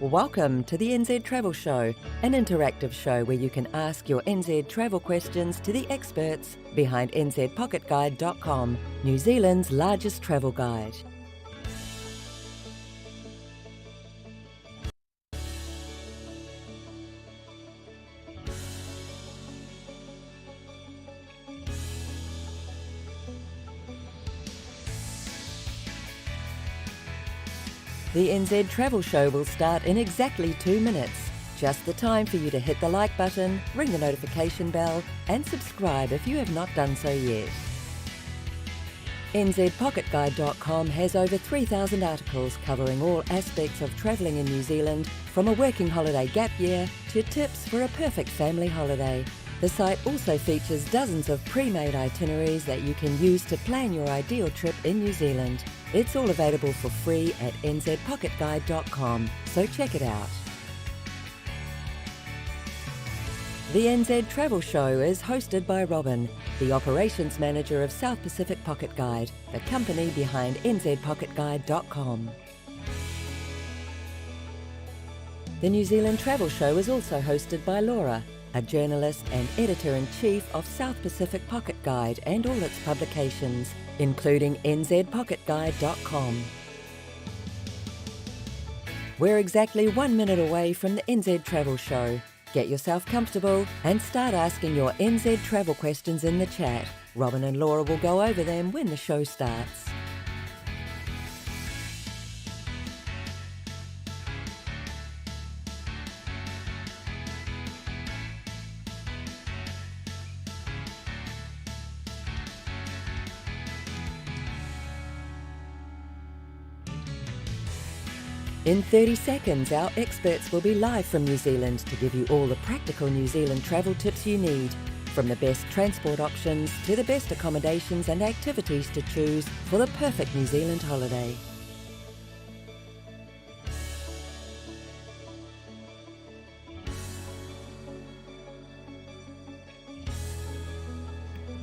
Welcome to the NZ Travel Show, an interactive show where you can ask your NZ travel questions to the experts behind nzpocketguide.com, New Zealand's largest travel guide. The NZ Travel Show will start in exactly 2 minutes. Just the time for you to hit the like button, ring the notification bell and subscribe if you have not done so yet. NZPocketGuide.com has over 3,000 articles covering all aspects of travelling in New Zealand, from a working holiday gap year to tips for a perfect family holiday. The site also features dozens of pre-made itineraries that you can use to plan your ideal trip in New Zealand. It's all available for free at nzpocketguide.com, so check it out. The NZ Travel Show is hosted by Robin, the Operations Manager of South Pacific Pocket Guide, the company behind nzpocketguide.com. The New Zealand Travel Show is also hosted by Laura, a journalist and editor-in-chief of South Pacific Pocket Guide and all its publications, including nzpocketguide.com. We're exactly 1 minute away from the NZ Travel Show. Get yourself comfortable and start asking your NZ travel questions in the chat. Robin and Laura will go over them when the show starts. In 30 seconds, our experts will be live from New Zealand to give you all the practical New Zealand travel tips you need, from the best transport options to the best accommodations and activities to choose for the perfect New Zealand holiday.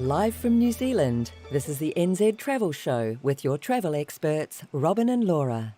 Live from New Zealand, this is the NZ Travel Show with your travel experts, Robin and Laura.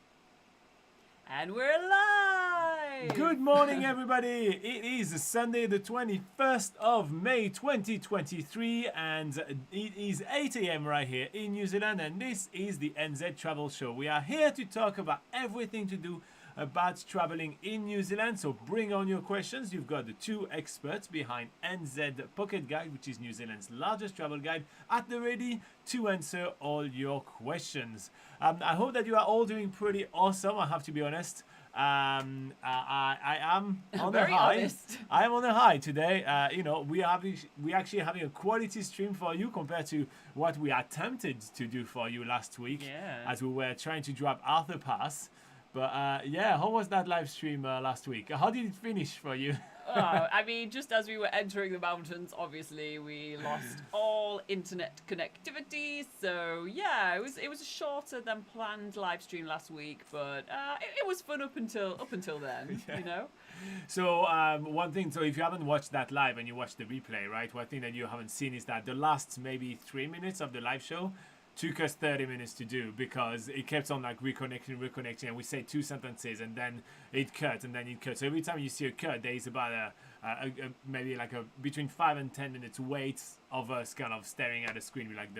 And we're live! Good morning, everybody. It is Sunday, the 21st of May, 2023, and it is 8 a.m. right here in New Zealand, and this is the NZ Travel Show. We are here to talk about everything to do about traveling in New Zealand, so bring on your questions. You've got the two experts behind NZ Pocket Guide, which is New Zealand's largest travel guide, at the ready to answer all your questions. I hope that you are all doing pretty awesome, I have to be honest. I am on Very a high. honest. I am on a high today. We actually having a quality stream for you compared to what we attempted to do for you last week, as we were trying to drop Arthur Pass. But how was that live stream last week? How did it finish for you? I mean, just as we were entering the mountains, obviously we lost all internet connectivity. So yeah, it was a shorter than planned live stream last week, but it was fun up until then, you know. So one thing, so if you haven't watched that live and you watched the replay, right? One thing that you haven't seen is that the last maybe 3 minutes of the live show took us 30 minutes to do, because it kept on like reconnecting, and we say two sentences and then it cut and then it cut. So every time you see a cut, there is about maybe like a between 5 and 10 minutes wait of us kind of staring at the screen. Like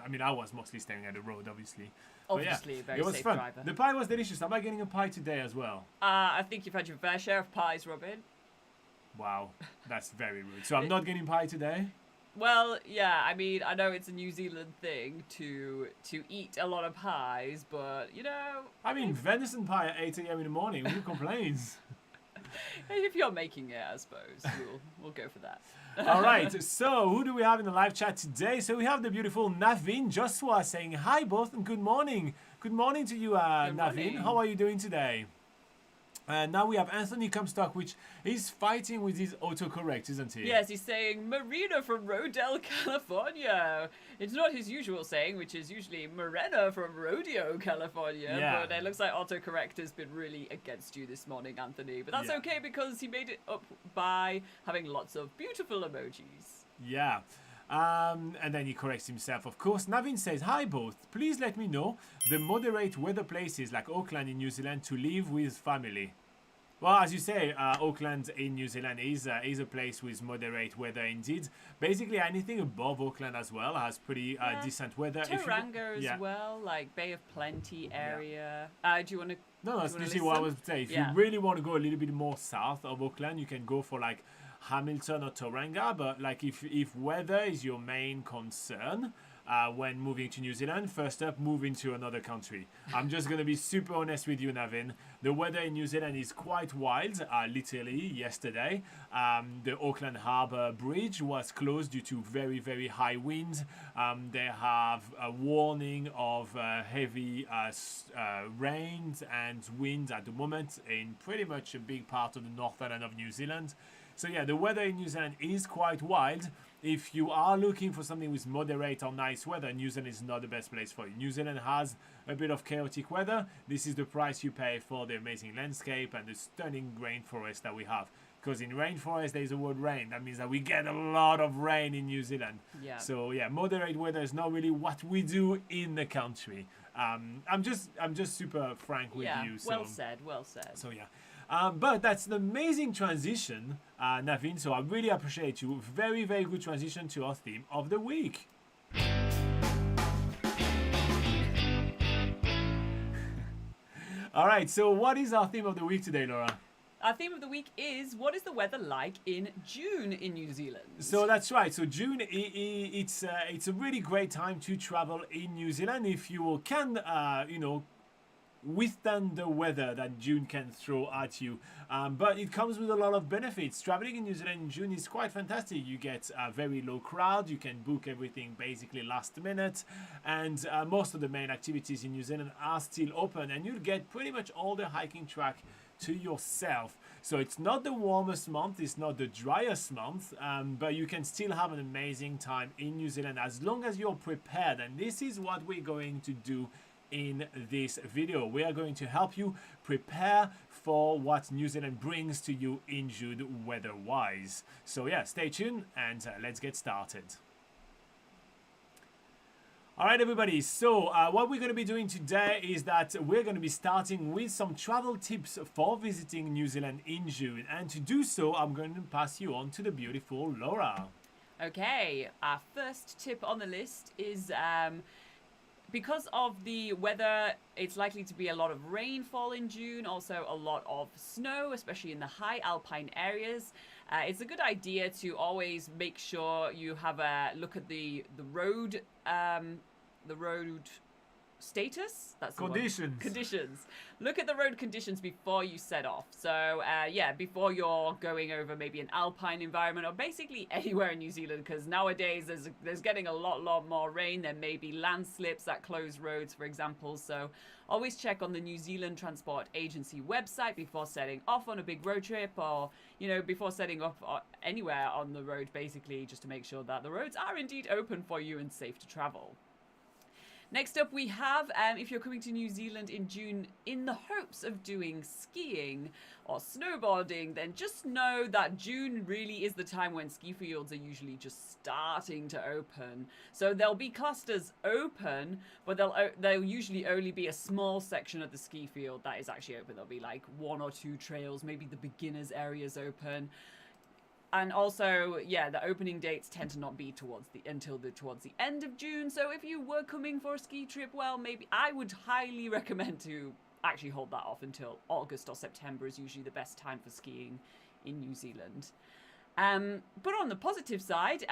I mean, I was mostly staring at the road, obviously. Obviously, yeah, very it was safe fun. driver. The pie was delicious. Am I getting a pie today as well? I think you've had your fair share of pies, Robin. Wow, that's very rude. So I'm not getting pie today? Well, yeah, I mean, I know it's a New Zealand thing to eat a lot of pies, but, you know... I mean, venison pie at 8 a.m. in the morning, who complains? If you're making it, I suppose, we'll go for that. All right, so who do we have in the live chat today? So we have the beautiful Naveen Joshua saying hi both and good morning. Good morning to you, Naveen. Morning. How are you doing today? Now we have Anthony Comstock, which is fighting with his autocorrect, isn't he? Yes, he's saying Marina from Rodell, California. It's not his usual saying, which is usually Morena from Rodeo, California. Yeah. But it looks like autocorrect has been really against you this morning, Anthony. But that's okay, because he made it up by having lots of beautiful emojis. Yeah. And then he corrects himself, of course. Navin says, hi both. Please let me know the moderate weather places like Auckland in New Zealand to live with family. Well, as you say, Auckland in New Zealand is a place with moderate weather indeed. Basically, anything above Auckland as well has pretty decent weather. Tauranga as well, like Bay of Plenty area. Do you want to? No, that's literally what I was saying. If you really want to go a little bit more south of Auckland, you can go for like Hamilton or Tauranga. But like if weather is your main concern when moving to New Zealand, first up, move into another country. I'm just going to be super honest with you, Navin. The weather in New Zealand is quite wild. Literally, yesterday, the Auckland Harbour Bridge was closed due to very, very high winds. They have a warning of heavy rains and winds at the moment in pretty much a big part of the North Island of New Zealand. So yeah, the weather in New Zealand is quite wild. If you are looking for something with moderate or nice weather, New Zealand is not the best place for you. New Zealand has a bit of chaotic weather. This is the price you pay for the amazing landscape and the stunning rainforest that we have. Because in rainforest, there's the word rain. That means that we get a lot of rain in New Zealand. Yeah. So yeah, moderate weather is not really what we do in the country. I'm just super frank with you. So, well said, well said. So yeah. But that's an amazing transition, Navin, so I really appreciate you. Very, very good transition to our theme of the week. All right, so what is our theme of the week today, Laura? Our theme of the week is, what is the weather like in June in New Zealand? So that's right. So June, it's a really great time to travel in New Zealand if you can, withstand the weather that June can throw at you. But it comes with a lot of benefits. Traveling in New Zealand in June is quite fantastic. You get a very low crowd. You can book everything basically last minute. And most of the main activities in New Zealand are still open. And you'll get pretty much all the hiking track to yourself. So it's not the warmest month, it's not the driest month, but you can still have an amazing time in New Zealand as long as you're prepared. And this is what we're going to do in this video. We are going to help you prepare for what New Zealand brings to you in June weather-wise. So yeah, stay tuned and let's get started. All right, everybody. So what we're going to be doing today is that we're going to be starting with some travel tips for visiting New Zealand in June. And to do so, I'm going to pass you on to the beautiful Laura. Okay, our first tip on the list is because of the weather, it's likely to be a lot of rainfall in June, also a lot of snow, especially in the high alpine areas. It's a good idea to always make sure you have a look at the road status. That's the conditions. Conditions. Look at the road conditions before you set off. So before you're going over maybe an alpine environment or basically anywhere in New Zealand, because nowadays there's getting a lot more rain. There may be landslips that close roads, for example. So always check on the New Zealand Transport Agency website before setting off on a big road trip, or before setting off anywhere on the road, basically, just to make sure that the roads are indeed open for you and safe to travel. Next up, we have, if you're coming to New Zealand in June in the hopes of doing skiing or snowboarding, then just know that June really is the time when ski fields are usually just starting to open. So there'll be clusters open, but they'll usually only be a small section of the ski field that is actually open. There'll be like 1 or 2 trails, maybe the beginners areas open. And also, the opening dates tend to not be towards the end of June. So if you were coming for a ski trip, well, maybe I would highly recommend to actually hold that off until August or September is usually the best time for skiing in New Zealand. But on the positive side,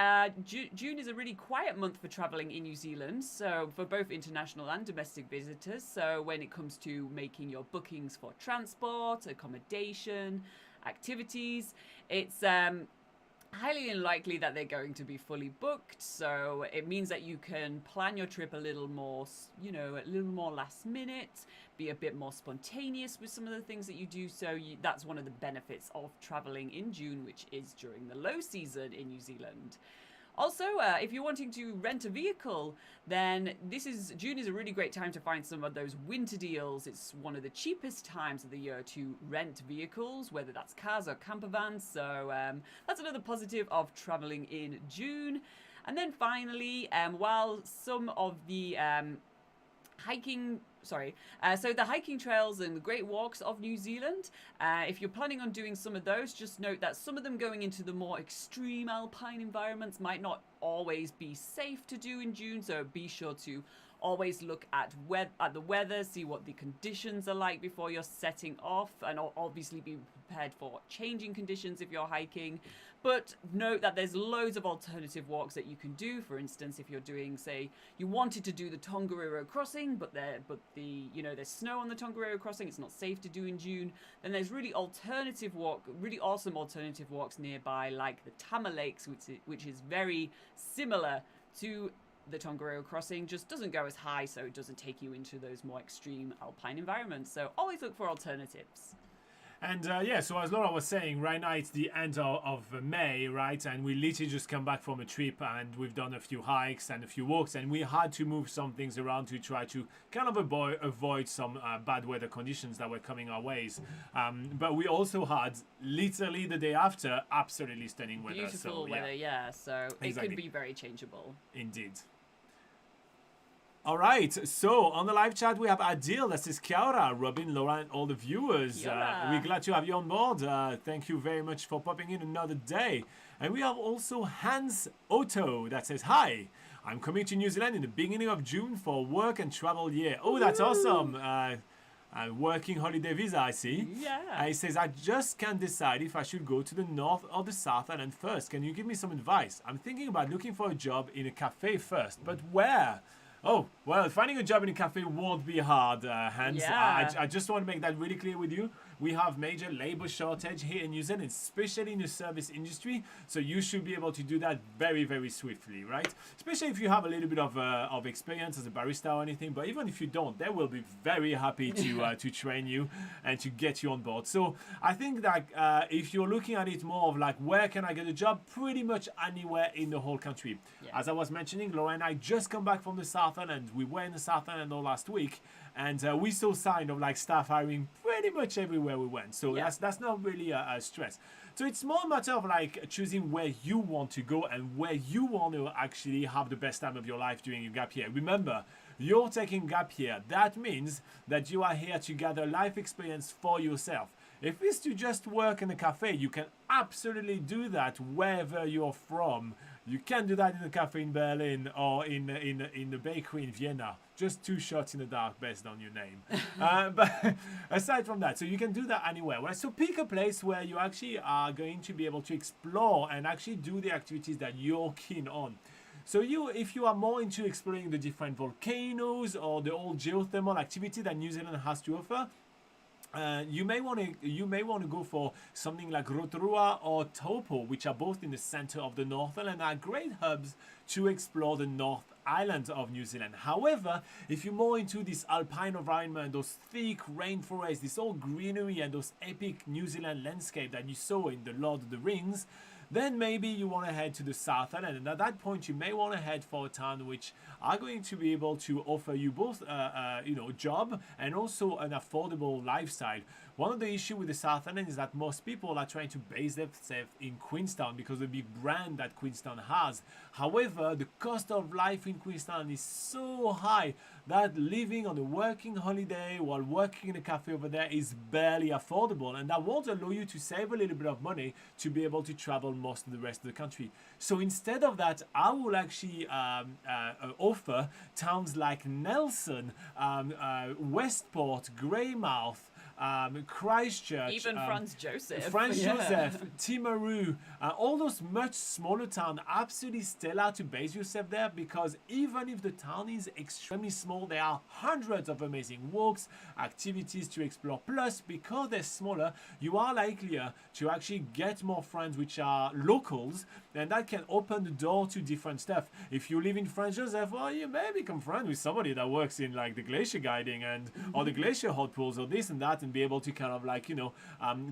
June is a really quiet month for traveling in New Zealand, so for both international and domestic visitors. So when it comes to making your bookings for transport, accommodation, activities, it's highly unlikely that they're going to be fully booked. So it means that you can plan your trip a little more, a little more last minute, be a bit more spontaneous with some of the things that you do. So that's one of the benefits of traveling in June, which is during the low season in New Zealand. Also, if you're wanting to rent a vehicle, then June is a really great time to find some of those winter deals. It's one of the cheapest times of the year to rent vehicles, whether that's cars or camper vans. So that's another positive of traveling in June. And then finally, while some of the hiking So the hiking trails and the great walks of New Zealand, if you're planning on doing some of those, just note that some of them going into the more extreme alpine environments might not always be safe to do in June, so be sure to always look at the weather, see what the conditions are like before you're setting off, and obviously be prepared for changing conditions if you're hiking. But note that there's loads of alternative walks that you can do. For instance, if you're doing, say, you wanted to do the Tongariro crossing, but there's snow on the Tongariro crossing, it's not safe to do in June, then there's really awesome alternative walks nearby, like the Tama Lakes, which is very similar to the Tongariro crossing, just doesn't go as high, so it doesn't take you into those more extreme alpine environments. So always look for alternatives. And so as Laura was saying, right now it's the end of May, right? And we literally just come back from a trip and we've done a few hikes and a few walks, and we had to move some things around to try to kind of avoid some bad weather conditions that were coming our ways. But we also had, literally the day after, absolutely stunning weather. Beautiful weather, yeah. So it could be very changeable. Indeed. All right, so on the live chat we have Adil, that says Kia ora, Robin, Laura, and all the viewers. We're glad to have you on board. Thank you very much for popping in another day. And we have also Hans Otto that says, hi, I'm coming to New Zealand in the beginning of June for work and travel year. Oh, that's awesome. Working holiday visa, I see. Yeah. He says, I just can't decide if I should go to the north or the south island first. Can you give me some advice? I'm thinking about looking for a job in a cafe first, but where? Oh, well, finding a job in a cafe won't be hard, Hans. Yeah. I just want to make that really clear with you. We have major labor shortage here in New Zealand, especially in the service industry. So you should be able to do that very, very swiftly, right? Especially if you have a little bit of experience as a barista or anything. But even if you don't, they will be very happy to train you and to get you on board. So I think that if you're looking at it more of like, where can I get a job? Pretty much anywhere in the whole country. Yeah. As I was mentioning, Laura and I just come back from the South Island. We were in the South Island all last week. And we saw sign of like staff hiring pretty much everywhere we went. So that's not really a stress. So it's more a matter of like choosing where you want to go and where you want to actually have the best time of your life during your gap year. Remember, you're taking gap year. That means that you are here to gather life experience for yourself. If it's to just work in a cafe, you can absolutely do that wherever you're from. You can do that in a cafe in Berlin or in the bakery in Vienna. Just 2 shots in the dark based on your name. But aside from that, so you can do that anywhere. Well, so pick a place where you actually are going to be able to explore and actually do the activities that you're keen on. So if you are more into exploring the different volcanoes or the old geothermal activity that New Zealand has to offer, you may want to go for something like Rotorua or Taupo, which are both in the center of the Northland and are great hubs to explore the North Island of New Zealand. However, if you're more into this alpine environment, those thick rainforests, this all greenery and those epic New Zealand landscape that you saw in The Lord of the Rings, then maybe you want to head to the South Island. And at that point, you may want to head for a town which are going to be able to offer you both a job and also an affordable lifestyle. One of the issues with the South Island is that most people are trying to base themselves in Queenstown because of the big brand that Queenstown has. However, the cost of life in Queenstown is so high that living on a working holiday while working in a cafe over there is barely affordable, and that won't allow you to save a little bit of money to be able to travel most of the rest of the country. So instead of that, I will actually offer towns like Nelson, Westport, Greymouth, Christchurch, even Franz Josef, Timaru, all those much smaller towns, absolutely stellar to base yourself there, because even if the town is extremely small, there are hundreds of amazing walks, activities to explore. Plus, because they're smaller, you are likelier to actually get more friends which are locals, and that can open the door to different stuff. If you live in Franz Josef, well, you may become friends with somebody that works in like the glacier guiding and or the glacier hot pools or this and that, and be able to kind of like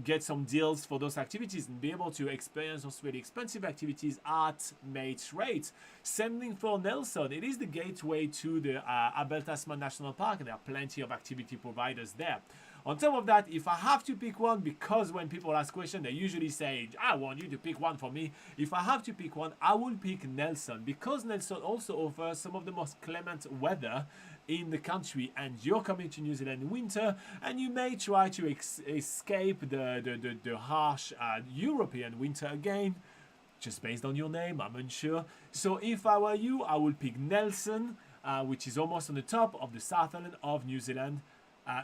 get some deals for those activities and be able to experience those really expensive activities at mates rates. Same thing for Nelson. It is the gateway to the Abel Tasman National Park, and there are plenty of activity providers there. On top of that, if I have to pick one, because when people ask questions, they usually say, I want you to pick one for me. If I have to pick one, I will pick Nelson, because Nelson also offers some of the most clement weather in the country and you're coming to New Zealand in winter, and you may try to escape the harsh European winter again, just based on your name, I'm unsure. So if I were you, I would pick Nelson, which is almost on the top of the South Island of New Zealand.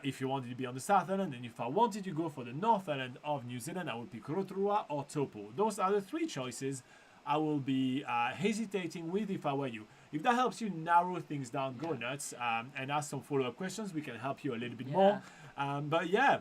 If you wanted to be on the South Island, and if I wanted to go for the North Island of New Zealand, I would pick Rotorua or Taupo. Those are the three choices I will be hesitating with if I were you. If that helps you narrow things down, go nuts, and ask some follow-up questions. We can help you a little bit more. But yeah.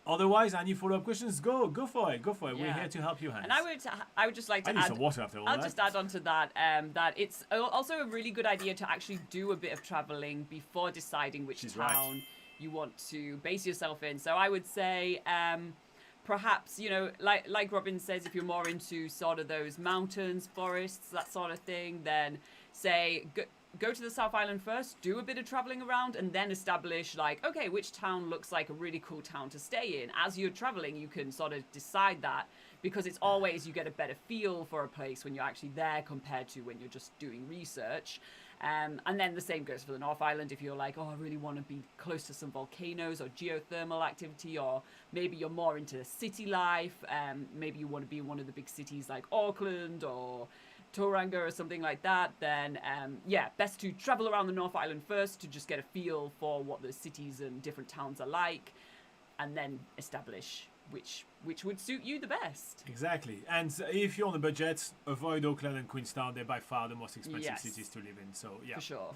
Otherwise, any follow-up questions? Go for it. Go for it. We're here to help you, Hans. And I would just like to add some water after all I'll just add on to that that it's also a really good idea to actually do a bit of traveling before deciding which town you want to base yourself in. So I would say perhaps, you know, like Robin says, if you're more into sort of those mountains, forests, that sort of thing, then say go to the South Island first, do a bit of traveling around, and then establish, like, okay, which town looks like a really cool town to stay in. As you're traveling, you can sort of decide that, because it's always, you get a better feel for a place when you're actually there compared to when you're just doing research. And then the same goes for the North Island. If you're like, oh, I really want to be close to some volcanoes or geothermal activity, or maybe you're more into city life, maybe you want to be in one of the big cities like Auckland or Tauranga or something like that, then best to travel around the North Island first to just get a feel for what the cities and different towns are like, and then establish which would suit you the best. Exactly. And if you're on a budget, avoid Auckland and Queenstown. They're by far the most expensive cities to live in. So yeah, for sure.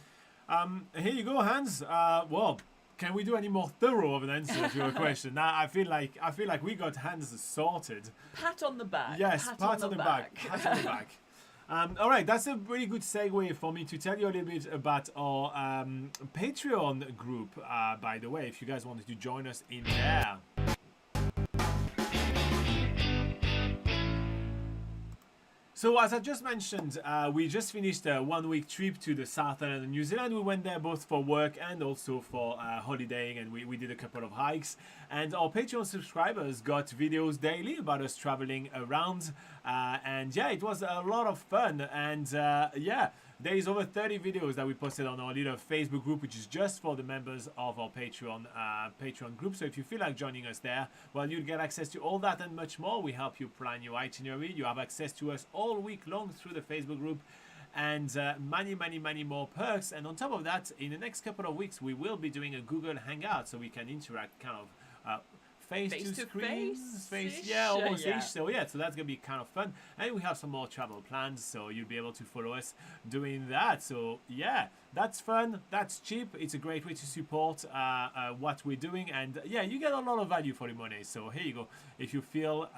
Here you go, Hans. Well, can we do any more thorough of an answer to your question? Now, I feel like we got Hans sorted. Pat on the back. Yes, pat on the back. Pat on the back. All right, that's a really good segue for me to tell you a little bit about our Patreon group, by the way, if you guys wanted to join us in there. So as I just mentioned, we just finished a 1-week trip to the South Island of New Zealand. We went there both for work and also for holidaying, and we did a couple of hikes. And our Patreon subscribers got videos daily about us traveling around. And yeah, it was a lot of fun. And yeah, there is over 30 videos that we posted on our little Facebook group, which is just for the members of our Patreon group. So if you feel like joining us there, well, you'll get access to all that and much more. We help you plan your itinerary. You have access to us all week long through the Facebook group, and many more perks. And on top of that, in the next couple of weeks, we will be doing a Google Hangout, so we can interact kind of face to face, yeah, almost ish. So yeah, so that's gonna be kind of fun, and we have some more travel plans, so you'll be able to follow us doing that. So yeah, that's fun, that's cheap, it's a great way to support what we're doing, and yeah, you get a lot of value for the money. So here you go. If you feel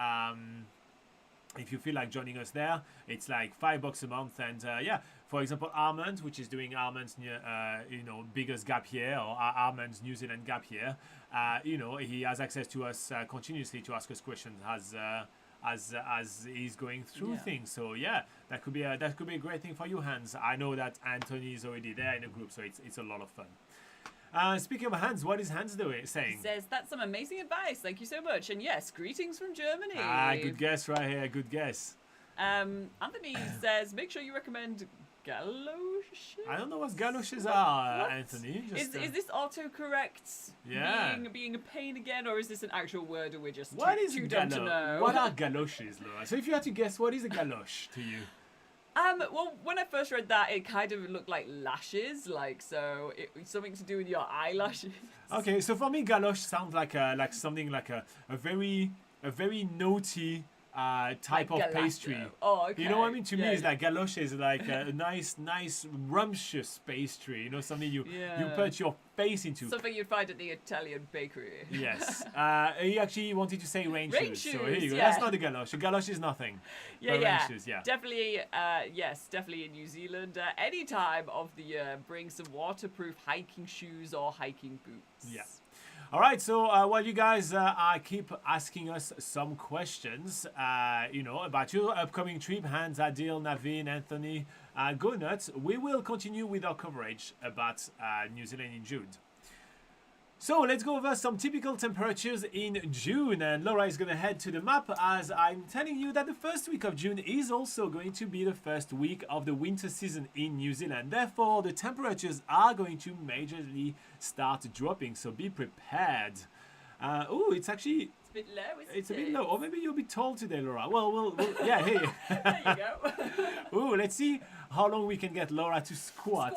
like joining us there, it's like $5 a month. And yeah, for example, Almond, which is doing Almond's biggest gap year, or Almond's New Zealand gap year, he has access to us continuously to ask us questions as he's going through things. So yeah, that could be a great thing for you, Hans. I know that Anthony is already there in the group, so it's a lot of fun. Speaking of Hans, what is Hans saying? He says, that's some amazing advice. Thank you so much. And yes, greetings from Germany. Good guess right here. Good guess. Anthony says, make sure you recommend galoshes. I don't know what galoshes are, Anthony. Just, is this autocorrect being a pain again, or is this an actual word, or we're just too dumb to know? What are galoshes, Laura? So if you had to guess, what is a galosh to you? Well, when I first read that, it kind of looked like lashes, so it's something to do with your eyelashes. Okay, so for me, galosh sounds like something like a very naughty type of pastry. Oh, okay. You know what I mean? To me, it's like galosh is like a nice rumptious pastry. You know, something you put your face into. Something you'd find at the Italian bakery. Yes. He actually wanted to say rain shoes. So here you go. Yeah. That's not a galosh. A galosh is nothing. Rain shoes, definitely. Definitely in New Zealand. Any time of the year, bring some waterproof hiking shoes or hiking boots. Yeah. All right, so while you guys keep asking us some questions, about your upcoming trip, Hans, Adil, Naveen, Anthony, go nuts. We will continue with our coverage about New Zealand in June. So let's go over some typical temperatures in June, and Laura is going to head to the map as I'm telling you that the first week of June is also going to be the first week of the winter season in New Zealand. Therefore, the temperatures are going to majorly start dropping, so be prepared. Oh, it's actually... It's a bit low, isn't it? It's a bit low, or maybe you'll be tall today, Laura. Well, yeah, hey. There you go. Ooh, let's see how long we can get Laura to squat.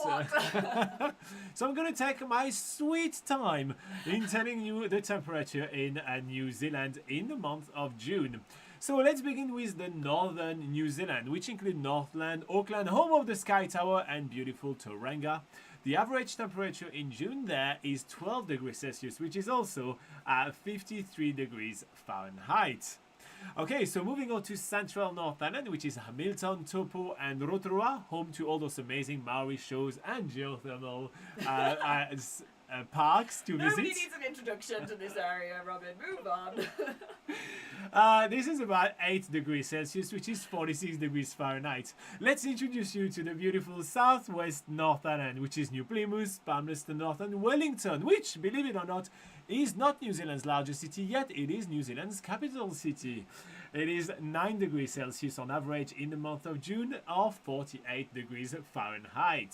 So I'm going to take my sweet time in telling you the temperature in New Zealand in the month of June. So let's begin with the northern New Zealand, which include Northland, Auckland, home of the Sky Tower, and beautiful Tauranga. The average temperature in June there is 12 degrees Celsius, which is also 53 degrees Fahrenheit. Okay, so moving on to central North Island, which is Hamilton, Taupo, and Rotorua, home to all those amazing Maori shows and geothermal parks to visit. Nobody needs an introduction to this area, Robin. Move on. This is about 8 degrees Celsius, which is 46 degrees Fahrenheit. Let's introduce you to the beautiful southwest North Island, which is New Plymouth, Palmerston North, and Wellington, which, believe it or not, is not New Zealand's largest city, yet it is New Zealand's capital city. It is 9 degrees Celsius on average in the month of June, or 48 degrees Fahrenheit.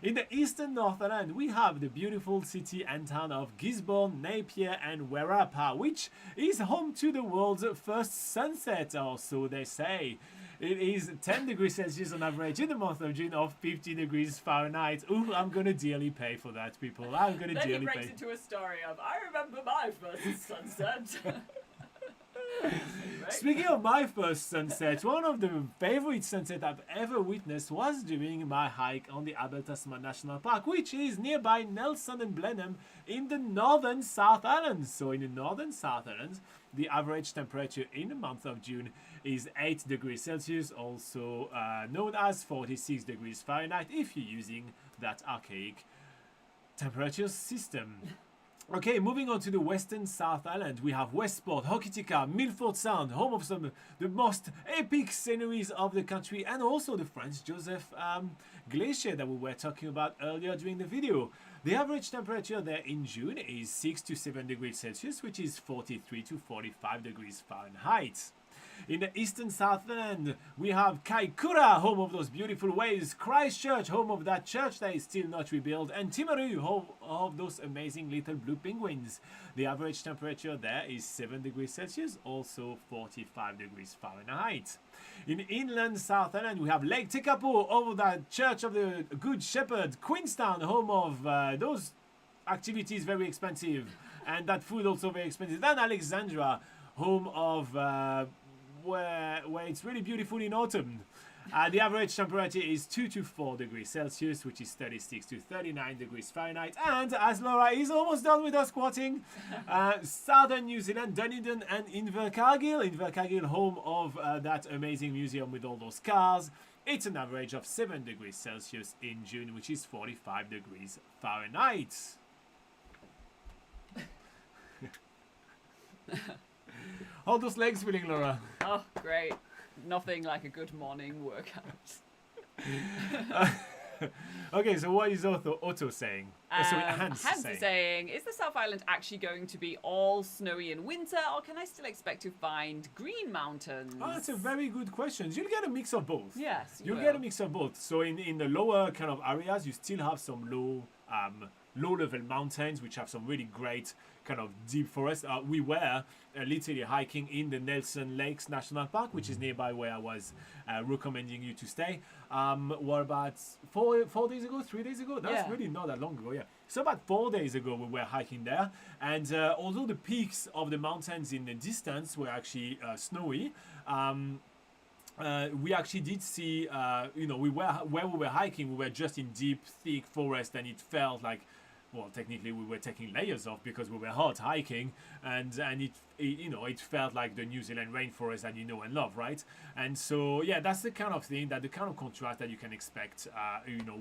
In the eastern North Island, we have the beautiful city and town of Gisborne, Napier, and Werrapa, which is home to the world's first sunset, or so they say. It is 10 degrees Celsius on average in the month of June, or 50 degrees Fahrenheit. Ooh, I'm gonna dearly pay for that, people. I'm gonna then dearly he pay. breaks into a story of, I remember my first sunset. Right? Speaking of my first sunset, one of the favorite sunsets I've ever witnessed was during my hike on the Abel Tasman National Park, which is nearby Nelson and Blenheim in the northern South Island. So in the northern South Island, the average temperature in the month of June is 8 degrees Celsius, also known as 46 degrees Fahrenheit if you're using that archaic temperature system. Okay, moving on to the western South Island, we have Westport, Hokitika, Milford Sound, home of some of the most epic sceneries of the country, and also the Franz Josef Glacier that we were talking about earlier during the video. The average temperature there in June is 6 to 7 degrees Celsius, which is 43 to 45 degrees Fahrenheit. In the eastern Southland, we have Kaikoura, home of those beautiful waves, Christchurch, home of that church that is still not rebuilt, and Timaru, home of those amazing little blue penguins. The average temperature there is 7 degrees Celsius, also 45 degrees Fahrenheit. In inland South Island, we have Lake Tekapo, over that Church of the Good Shepherd, Queenstown, home of those activities very expensive, and that food also very expensive, and Alexandra, home of where it's really beautiful in autumn. The average temperature is 2 to 4 degrees Celsius, which is 36 to 39 degrees Fahrenheit. And as Laura is almost done with her squatting, southern New Zealand, Dunedin and Invercargill. Invercargill, home of that amazing museum with all those cars. It's an average of 7 degrees Celsius in June, which is 45 degrees Fahrenheit. How those legs feeling, Laura? Oh, great. Nothing like a good morning workout. Okay, so what is Otto saying? Sorry, Hans is saying, is the South Island actually going to be all snowy in winter, or can I still expect to find green mountains? Oh, that's a very good question. You'll get a mix of both. Yes, You'll get a mix of both. So in the lower kind of areas, you still have some low-level mountains, which have some really great kind of deep forest. We were literally hiking in the Nelson Lakes National Park, which is nearby where I was recommending you to stay. What about 4 days ago, 3 days ago? That's really not that long ago, yeah. So about 4 days ago, we were hiking there. And although the peaks of the mountains in the distance were actually snowy, we actually did see, where we were hiking, we were just in deep, thick forest, and it felt like, well, technically we were taking layers off because we were hot hiking, and it felt like the New Zealand rainforest that you know and love, right? And so yeah, that's the kind of thing, that the kind of contrast that you can expect,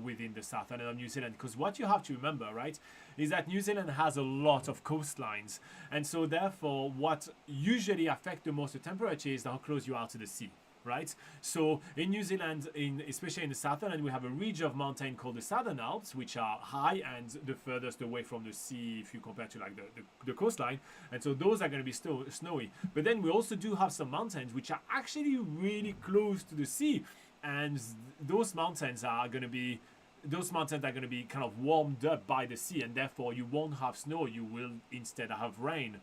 within the South Island of New Zealand. Because what you have to remember, right, is that New Zealand has a lot of coastlines, and so therefore what usually affects the most the temperature is how close you are to the sea. right? So in New Zealand, especially in the southern, we have a ridge of mountain called the Southern Alps, which are high and the furthest away from the sea if you compare to like the coastline. And so those are going to be snowy. But then we also do have some mountains which are actually really close to the sea, and those mountains are going to be kind of warmed up by the sea, and therefore you won't have snow. You will instead have rain.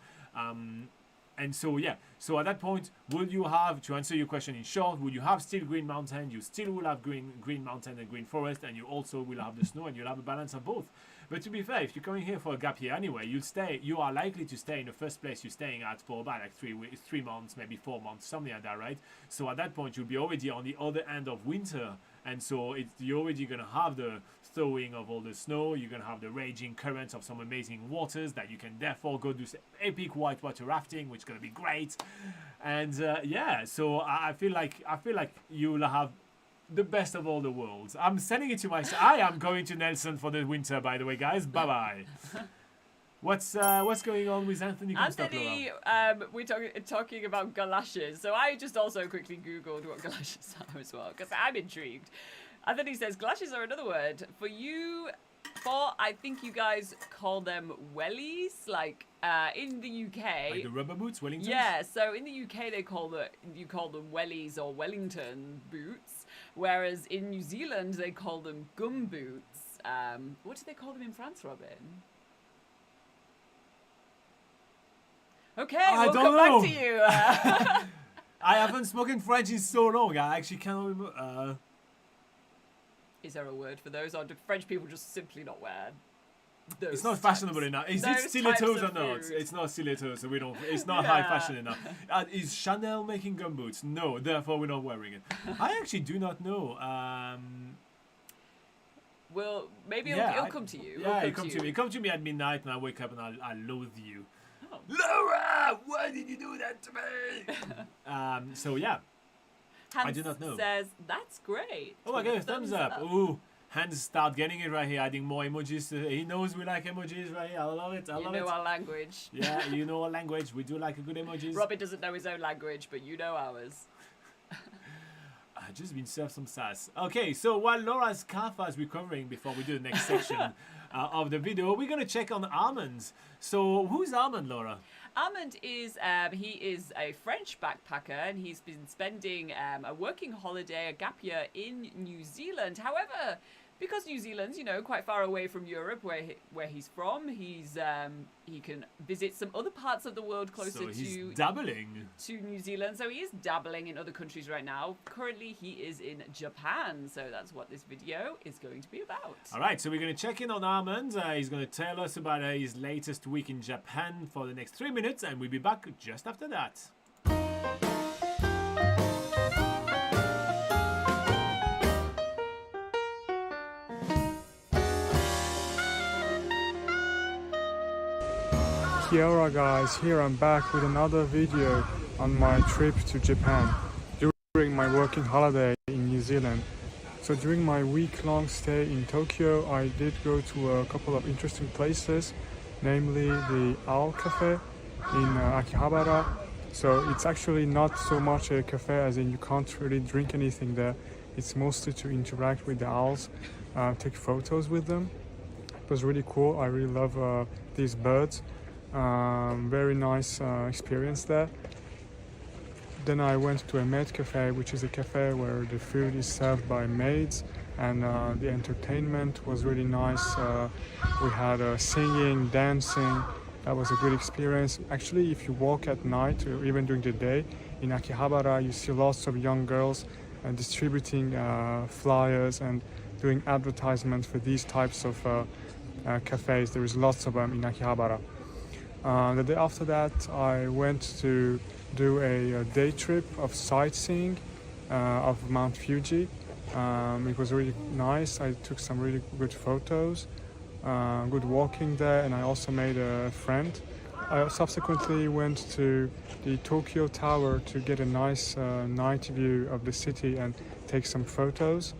And so yeah, so at that point, will you have, to answer your question in short, will you have still green mountain? You still will have green mountain and green forest, and you also will have the snow, and you'll have a balance of both. But to be fair, if you're coming here for a gap year anyway, you are likely to stay in the first place you're staying at for about like 3 months, maybe 4 months, something like that, right? So at that point, you'll be already on the other end of winter, and so you're already gonna have the thawing of all the snow. You're gonna have the raging currents of some amazing waters that you can therefore go do epic whitewater rafting, which is gonna be great. And yeah, so I feel like you'll have the best of all the worlds. I'm sending it to myself. I am going to Nelson for the winter, by the way, guys. Bye bye. What's going on with Anthony? Anthony, we're talking about galoshes. So I just also quickly Googled what galoshes are as well, because I'm intrigued. Anthony says galoshes are another word for you. I think you guys call them wellies, like in the UK. Like the rubber boots, Wellingtons? Yeah, so in the UK you call them wellies or Wellington boots, whereas in New Zealand they call them gum boots. What do they call them in France, Robin? Okay, we'll come back to you. I haven't spoken French in so long. I actually cannot remember. Is there a word for those, or do French people just simply not wear those? It's not fashionable enough. Is it stilettos or not? Food. It's not stilettos, so we don't. It's not high fashion enough. Is Chanel making gumboots? No, therefore we're not wearing it. I actually do not know. Well, maybe it'll come to you. Yeah, it'll come to me. Come to me at midnight, and I wake up and I loathe you. Oh. Laura, why did you do that to me? So yeah. Hans I do not know. Says that's great. Oh my god, thumbs up. Ooh, Hans start getting it right here, adding more emojis. He knows we like emojis right here. I love it. I love it. You know our language. Yeah, you know our language. We do like a good emojis. Robin doesn't know his own language, but you know ours. I just been served some sass. Okay, so while Laura's Kafa is recovering before we do the next section of the video, we're gonna check on Almond. So who's Almond, Laura? Almond is he is a French backpacker, and he's been spending a working holiday, a gap year in New Zealand. However, because New Zealand's, quite far away from Europe, where he's from, he can visit some other parts of the world closer dabbling to New Zealand. So he is dabbling in other countries right now. Currently, he is in Japan. So that's what this video is going to be about. All right, so we're going to check in on Almond. He's going to tell us about his latest week in Japan for the next 3 minutes, and we'll be back just after that. Kia ora guys, here I'm back with another video on my trip to Japan during my working holiday in New Zealand. So during my week-long stay in Tokyo, I did go to a couple of interesting places, namely the Owl Cafe in Akihabara. So it's actually not so much a cafe, as in you can't really drink anything there. It's mostly to interact with the owls, take photos with them. It was really cool. I really love these birds. Very nice experience there. Then I went to a maid cafe, which is a cafe where the food is served by maids, and the entertainment was really nice. We had singing, dancing. That was a good experience. Actually, if you walk at night or even during the day in Akihabara, you see lots of young girls distributing flyers and doing advertisements for these types of cafes. There is lots of them in Akihabara. The day after that, I went to do a day trip of sightseeing of Mount Fuji. It was really nice. I took some really good photos, good walking there, and I also made a friend. I subsequently went to the Tokyo Tower to get a nice night view of the city and take some photos.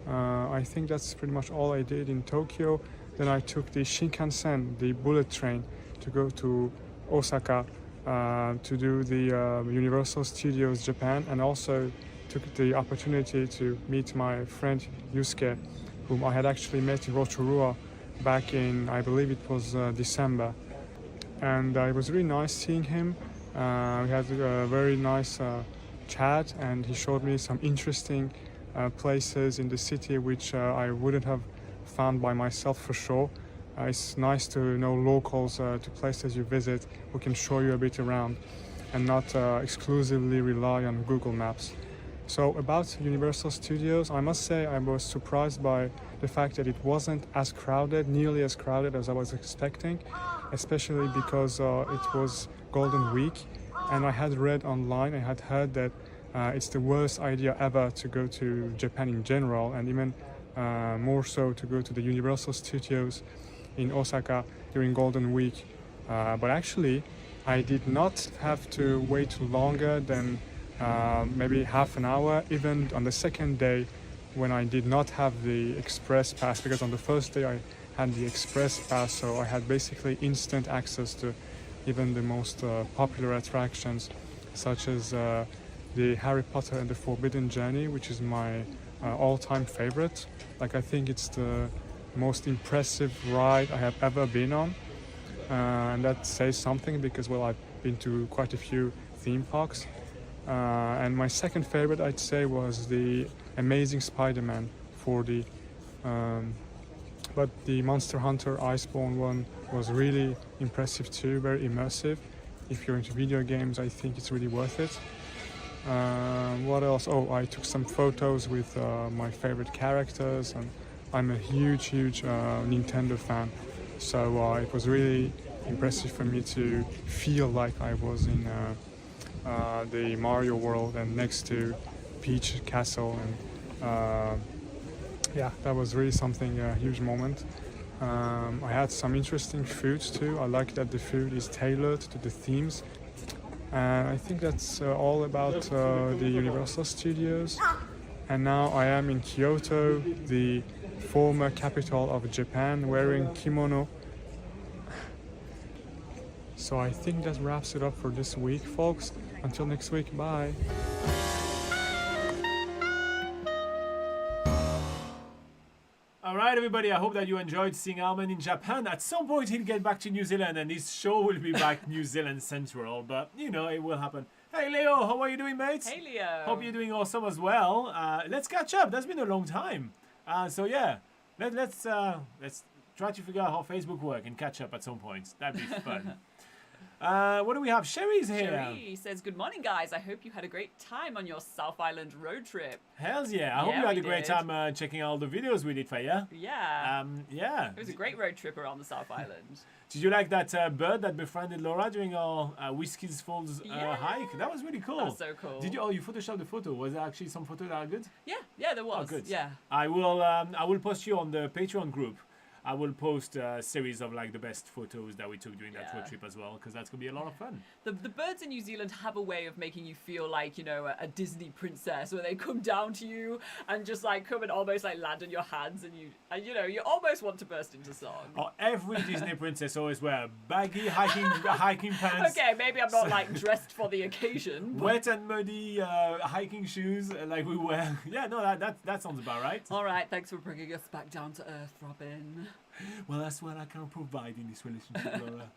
I think that's pretty much all I did in Tokyo. Then I took the Shinkansen, the bullet train, to go to Osaka to do the Universal Studios Japan, and also took the opportunity to meet my friend Yusuke, whom I had actually met in Rotorua back in, I believe it was December. And it was really nice seeing him. We had a very nice chat, and he showed me some interesting places in the city which I wouldn't have found by myself for sure. It's nice to know locals to places you visit who can show you a bit around and not exclusively rely on Google Maps. So about Universal Studios, I must say I was surprised by the fact that it wasn't as crowded, nearly as crowded as I was expecting, especially because it was Golden Week, and I had read online, I had heard that it's the worst idea ever to go to Japan in general, and even more so to go to the Universal Studios in Osaka during Golden Week. But actually, I did not have to wait longer than maybe half an hour, even on the second day when I did not have the express pass, because on the first day I had the express pass, so I had basically instant access to even the most popular attractions, such as the Harry Potter and the Forbidden Journey, which is my all-time favorite. Like, I think it's the most impressive ride I have ever been on, and that says something because, well, I've been to quite a few theme parks. And my second favorite, I'd say, was the Amazing Spider-Man 4D. But the Monster Hunter Iceborne one was really impressive too, very immersive. If you're into video games, I think it's really worth it. What else? Oh, I took some photos with my favorite characters, and I'm a huge Nintendo fan. So it was really impressive for me to feel like I was in the Mario world and next to Peach Castle, and yeah, that was really something, a huge moment. I had some interesting foods too. I like that the food is tailored to the themes. And I think that's all about the Universal Studios. And now I am in Kyoto, the former capital of Japan, wearing kimono. So I think that wraps it up for this week, folks. Until next week, bye. Alright everybody, I hope that you enjoyed seeing Almond in Japan. At some point he'll get back to New Zealand and this show will be back New Zealand Central, but you know, it will happen. Hey Leo, how are you doing, mate? Hey Leo. Hope you're doing awesome as well. Let's catch up, that's been a long time. So yeah, let's try to figure out how Facebook works and catch up at some point. That'd be fun. What do we have? Sherry's here. Sherry says, good morning, guys. I hope you had a great time on your South Island road trip. Hells yeah. I hope you had a great time checking out all the videos we did for you. Yeah. Yeah. It was a great road trip around the South Island. Did you like that bird that befriended Laura during our Whiskies Falls hike? That was really cool. That was so cool. Did you? Oh, you photoshopped the photo. Was there actually some photos that are good? Yeah, there was. Oh, good. Yeah. I will post you on the Patreon group. I will post a series of like the best photos that we took during that road trip as well, because that's gonna be a lot of fun. The birds in New Zealand have a way of making you feel like, you know, a Disney princess, where they come down to you and just like come and almost like land on your hands, and you know, you almost want to burst into song. Oh, every Disney princess always wear baggy hiking pants. Okay, maybe I'm not like dressed for the occasion. But... wet and muddy hiking shoes like we wear. Yeah, no, that sounds about right. All right, thanks for bringing us back down to earth, Robin. Well, that's what I can provide in this relationship, Laura.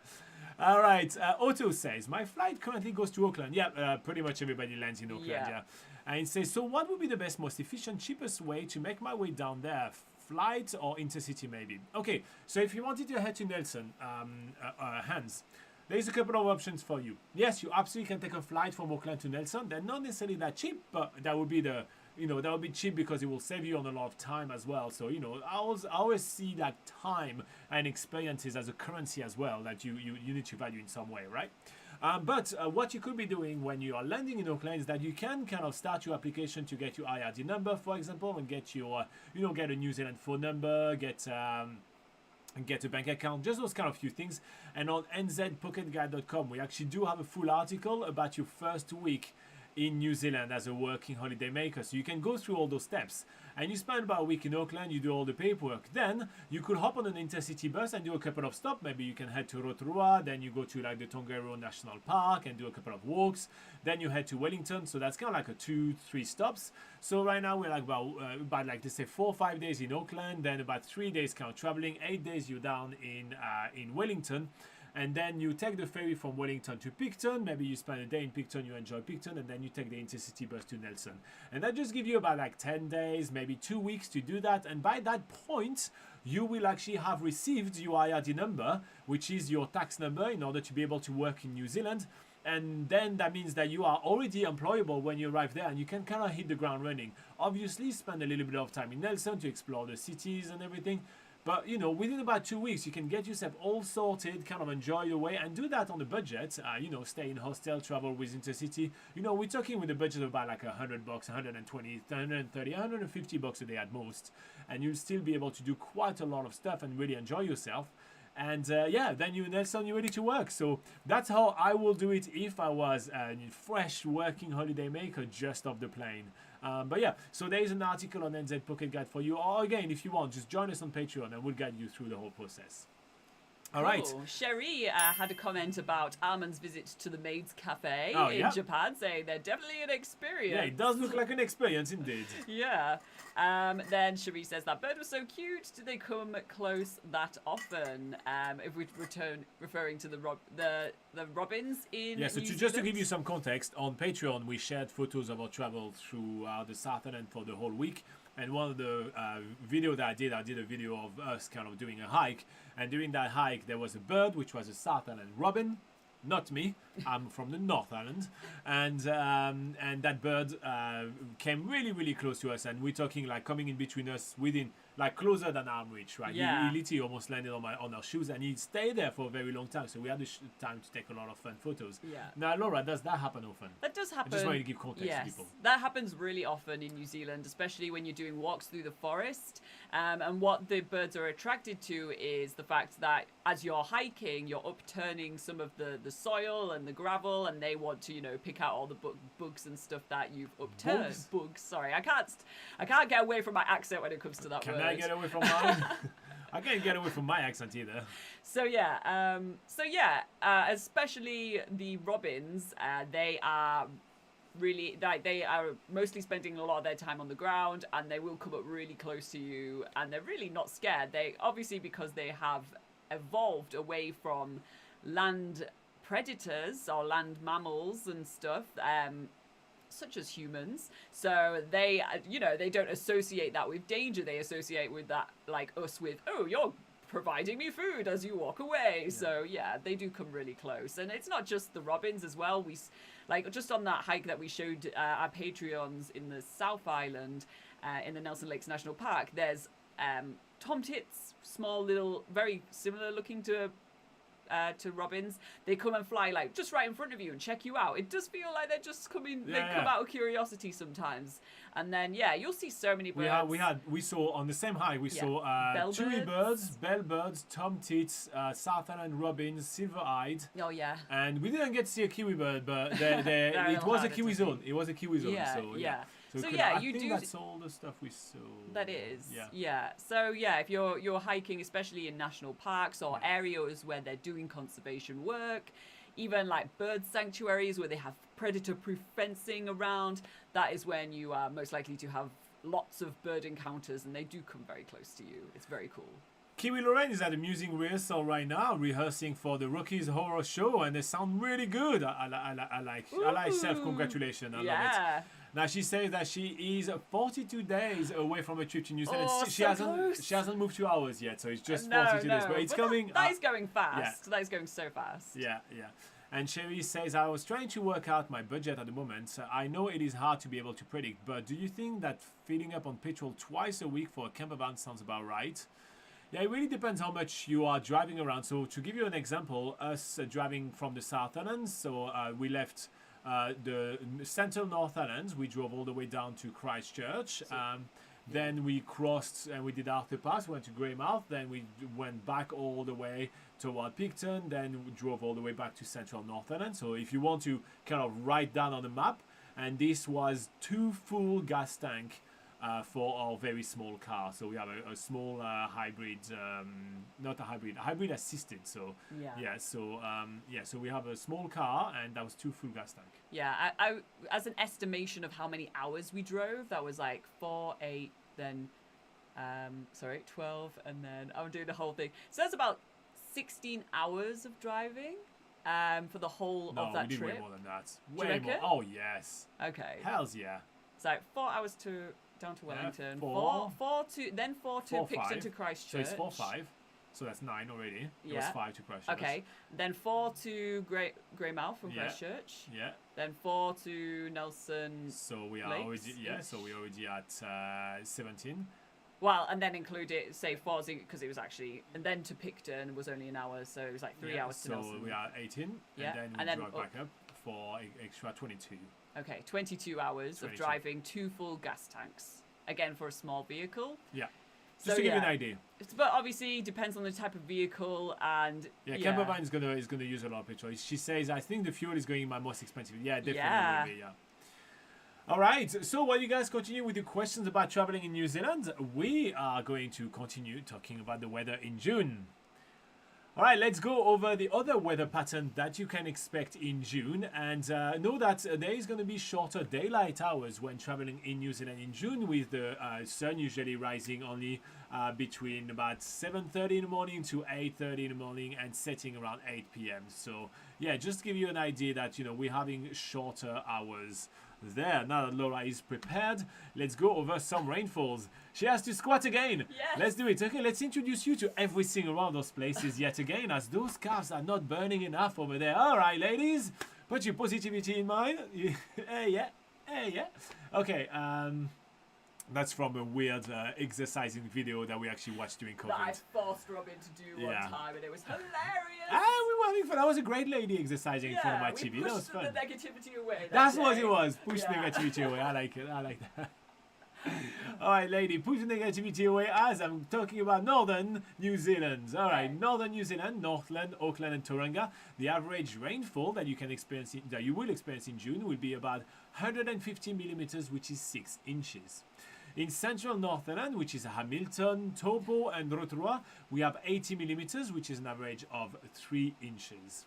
All right, Otto says, my flight currently goes to Auckland. Yeah, pretty much everybody lands in Auckland, yeah. And it says, so what would be the best, most efficient, cheapest way to make my way down there? Flight or intercity maybe? Okay, so if you wanted to head to Nelson, Hans, there's a couple of options for you. Yes, you absolutely can take a flight from Auckland to Nelson. They're not necessarily that cheap, but that would be that would be cheap because it will save you on a lot of time as well. So, you know, I always see that time and experiences as a currency as well that you need to value in some way, right? But what you could be doing when you are landing in Auckland is that you can kind of start your application to get your IRD number, for example, and get your, get a New Zealand phone number, get a bank account, just those kind of few things. And on nzpocketguide.com, we actually do have a full article about your first week in New Zealand as a working holiday maker. So you can go through all those steps, and you spend about a week in Auckland, you do all the paperwork. Then you could hop on an intercity bus and do a couple of stops. Maybe you can head to Rotorua, then you go to like the Tongariro National Park and do a couple of walks. Then you head to Wellington. So that's kind of like a 2-3 stops. So right now we're like about like, let's say 4 or 5 days in Auckland, then about 3 days kind of traveling, 8 days you're down in Wellington. And then you take the ferry from Wellington to Picton. Maybe you spend a day in Picton, you enjoy Picton, and then you take the intercity bus to Nelson. And that just gives you about like 10 days, maybe 2 weeks to do that. And by that point, you will actually have received your IRD number, which is your tax number, in order to be able to work in New Zealand. And then that means that you are already employable when you arrive there, and you can kind of hit the ground running. Obviously, spend a little bit of time in Nelson to explore the cities and everything. But, you know, within about 2 weeks, you can get yourself all sorted, kind of enjoy your way, and do that on a budget. You know, stay in hostel, travel with Intercity. You know, we're talking with a budget of about like $100, 120, 130, 150 bucks a day at most. And you'll still be able to do quite a lot of stuff and really enjoy yourself. And yeah, then you, Nelson, you're ready to work. So that's how I will do it if I was a fresh working holiday maker just off the plane. But yeah, so there is an article on NZ Pocket Guide for you. Or again, if you want, just join us on Patreon and we'll guide you through the whole process. All right. Sherry had a comment about Almond's visit to the Maids Cafe in Japan, saying they're definitely an experience. Yeah, it does look like an experience indeed. Yeah. Then Sherry says that bird was so cute. Do they come close that often? If we referring to the robins in yeah. So New just to Zealand? give you some context, on Patreon we shared photos of our travel through the Southern End for the whole week. And one of the video that I did a video of us kind of doing a hike. And during that hike, there was a bird, which was a South Island robin. Not me. I'm from the North Island. And that bird came really, really close to us. And we're talking like coming in between us within, like closer than arm reach, right? Yeah. He literally almost landed on our shoes. And he stayed there for a very long time. So we had the time to take a lot of fun photos. Yeah. Now, Laura, does that happen often? That does happen. I just wanted to give context yes, to people. That happens really often in New Zealand, especially when you're doing walks through the forest. And what the birds are attracted to is the fact that as you're hiking, you're upturning some of the soil and the gravel, and they want to, you know, pick out all the bugs and stuff that you've upturned. Bugs. Sorry, I can't get away from my accent when it comes to that word. Can I get away from mine? I can't get away from my accent either. So yeah, especially the robins, they are really they are mostly spending a lot of their time on the ground, and they will come up really close to you, and they're really not scared. They obviously, because they have evolved away from land predators or land mammals and stuff, such as humans, so they, you know, they don't associate that with danger. They associate with that, like us, with, oh, you're providing me food as you walk away. Yeah. So yeah, they do come really close. And it's not just the robins as well. We, like, just on that hike that we showed our Patreons in the South Island, in the Nelson Lakes National Park, there's tomtits, small little, very similar looking to robins. They come and fly like just right in front of you and check you out. It does feel like they're just coming. Yeah, they come out of curiosity sometimes. And then yeah, you'll see so many birds. We saw on the same hike. We saw chewy birds, bellbirds, tomtits, South Island robins, silver-eyed. Oh yeah. And we didn't get to see a kiwi bird, but it was a kiwi zone. It was a kiwi zone. Yeah, so yeah. So I you think do. That's all the stuff we saw. That is. Yeah. So yeah, if you're hiking, especially in national parks or areas where they're doing conservation work, even like bird sanctuaries where they have predator-proof fencing around, that is when you are most likely to have lots of bird encounters, and they do come very close to you. It's very cool. Kiwi Lorraine is at a music rehearsal right now, rehearsing for the Rockies Horror Show, and they sound really good. I like self-congratulation. I love it. Now she says that she is 42 days away from a trip to New Zealand. Oh, she hasn't moved 2 hours yet, so it's just 42 days. But it's coming. That is going fast. Yeah. That is going so fast. Yeah. And Sherry says, I was trying to work out my budget at the moment. I know it is hard to be able to predict, but do you think that filling up on petrol twice a week for a camper van sounds about right? Yeah, it really depends how much you are driving around. So to give you an example, us driving from the South Island, so we left the central North Island. We drove all the way down to Christchurch. Then we crossed and we did Arthur Pass, went to Greymouth. Then we went back all the way toward Picton. Then we drove all the way back to central North Island. So if you want to kind of write down on the map, and this was 2 full gas tank for our very small car. So we have a small hybrid, not a hybrid assisted. So so we have a small car, and that was 2 full gas tank. Yeah, I as an estimation of how many hours we drove, that was like 4, 8, then 12, and then I'm doing the whole thing. So that's about 16 hours of driving for the whole of that we did trip. way more than that. Do you Way more. reckon? Oh yes. Okay. Hells yeah. So 4 hours down to Yeah, Wellington. 4 4 to then 4 to 4, Picton 5. to Christchurch. So it's 4, 5. So that's 9 already. It was Yeah. 5 to Christchurch. Okay. Then 4 to Greymouth from Yeah. Christchurch. Yeah. Then 4 to Nelson. So we are Lakes, already so we're already at 17. Well, and then include it, say 4 because it was actually, and then to Picton was only an hour, so it was like 3 hours to Nelson. So we are 18, Yeah, and and then then we drive back up for extra 22. Okay, 22 hours 22. of driving 2 full gas tanks. Again, for a small vehicle. Yeah. So, Just to give you an idea. But obviously, depends on the type of vehicle and. Yeah, camper van is gonna use a lot of petrol. She says, I think the fuel is going to be my most expensive. Yeah, definitely will be, yeah. All right, so while you guys continue with your questions about traveling in New Zealand, we are going to continue talking about the weather in June. All right, let's go over the other weather pattern that you can expect in June, and know that there is going to be shorter daylight hours when traveling in New Zealand in June, with the sun usually rising only between about 7:30 in the morning to 8:30 in the morning and setting around 8 p.m. So yeah, just to give you an idea that we're having shorter hours there. Now that Laura is prepared, let's go over some rainfalls. She has to squat again. Yes. Let's do it. Okay, let's introduce you to everything around those places yet again, as those calves are not burning enough over there. All right, ladies, put your positivity in mind. Yeah. Okay, that's from a weird exercising video that we actually watched during COVID. That I forced Robin to do one time, and it was hilarious. We were having fun. That was a great lady exercising in front of my TV. We That was pushed fun. the negativity away. That's what it day. was. Push negativity away. I like it. I like that. All right, lady, push the negativity away as I'm talking about northern New Zealand. All right, northern New Zealand, Northland, Auckland, and Tauranga. The average rainfall that you will experience in June will be about 150 millimeters, which is 6 inches. In central Northland, which is Hamilton, Taupo, and Rotorua, we have 80 millimeters, which is an average of 3 inches.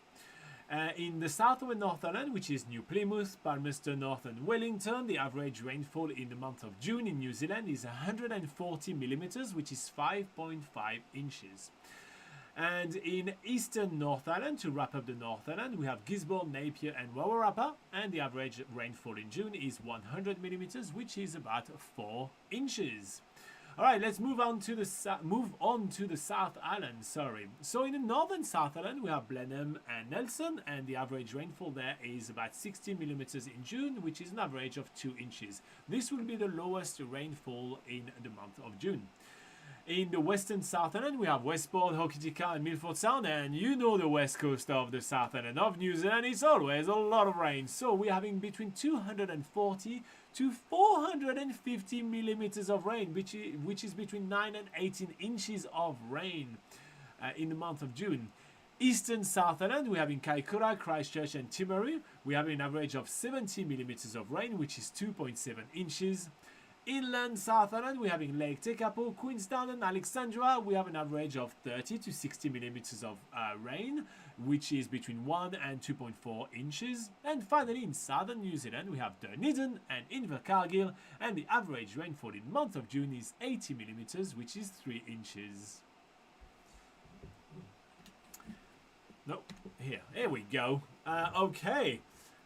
In the southwest Northland, which is New Plymouth, Palmerston North, and Wellington, the average rainfall in the month of June in New Zealand is 140 millimeters, which is 5.5 inches. And in eastern North Island, to wrap up the North Island, we have Gisborne, Napier, and Wawarapa, and the average rainfall in June is 100 millimeters, which is about 4 inches. All right, let's move on to the South Island. So in the northern South Island, we have Blenheim and Nelson, and the average rainfall there is about 60 millimeters in June, which is an average of 2 inches. This will be the lowest rainfall in the month of June. In the western South Island, we have Westport, Hokitika, and Milford Sound, and the west coast of the South Island of New Zealand is always a lot of rain. So we're having between 240 to 450 millimeters of rain, which is between 9 and 18 inches of rain in the month of June. Eastern South Island, we have in Kaikoura, Christchurch, and Timaru, we have an average of 70 millimeters of rain, which is 2.7 inches. Inland South Island, we have in Lake Tekapo, Queenstown, and Alexandra, we have an average of 30 to 60 millimeters of rain, which is between 1 and 2.4 inches. And finally, in southern New Zealand, we have Dunedin and Invercargill, and the average rainfall in the month of June is 80 millimeters, which is 3 inches. No, here we go. Okay.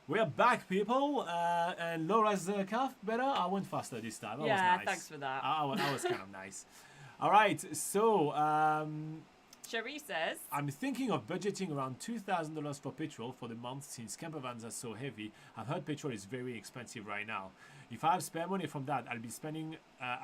We're back, people, and Laura's calf better. I went faster this time. That was nice. Thanks for that. I was kind of nice. All right, so Cherie says, I'm thinking of budgeting around $2,000 for petrol for the month since camper vans are so heavy. I've heard petrol is very expensive right now. If I have spare money from that, I'll be spending.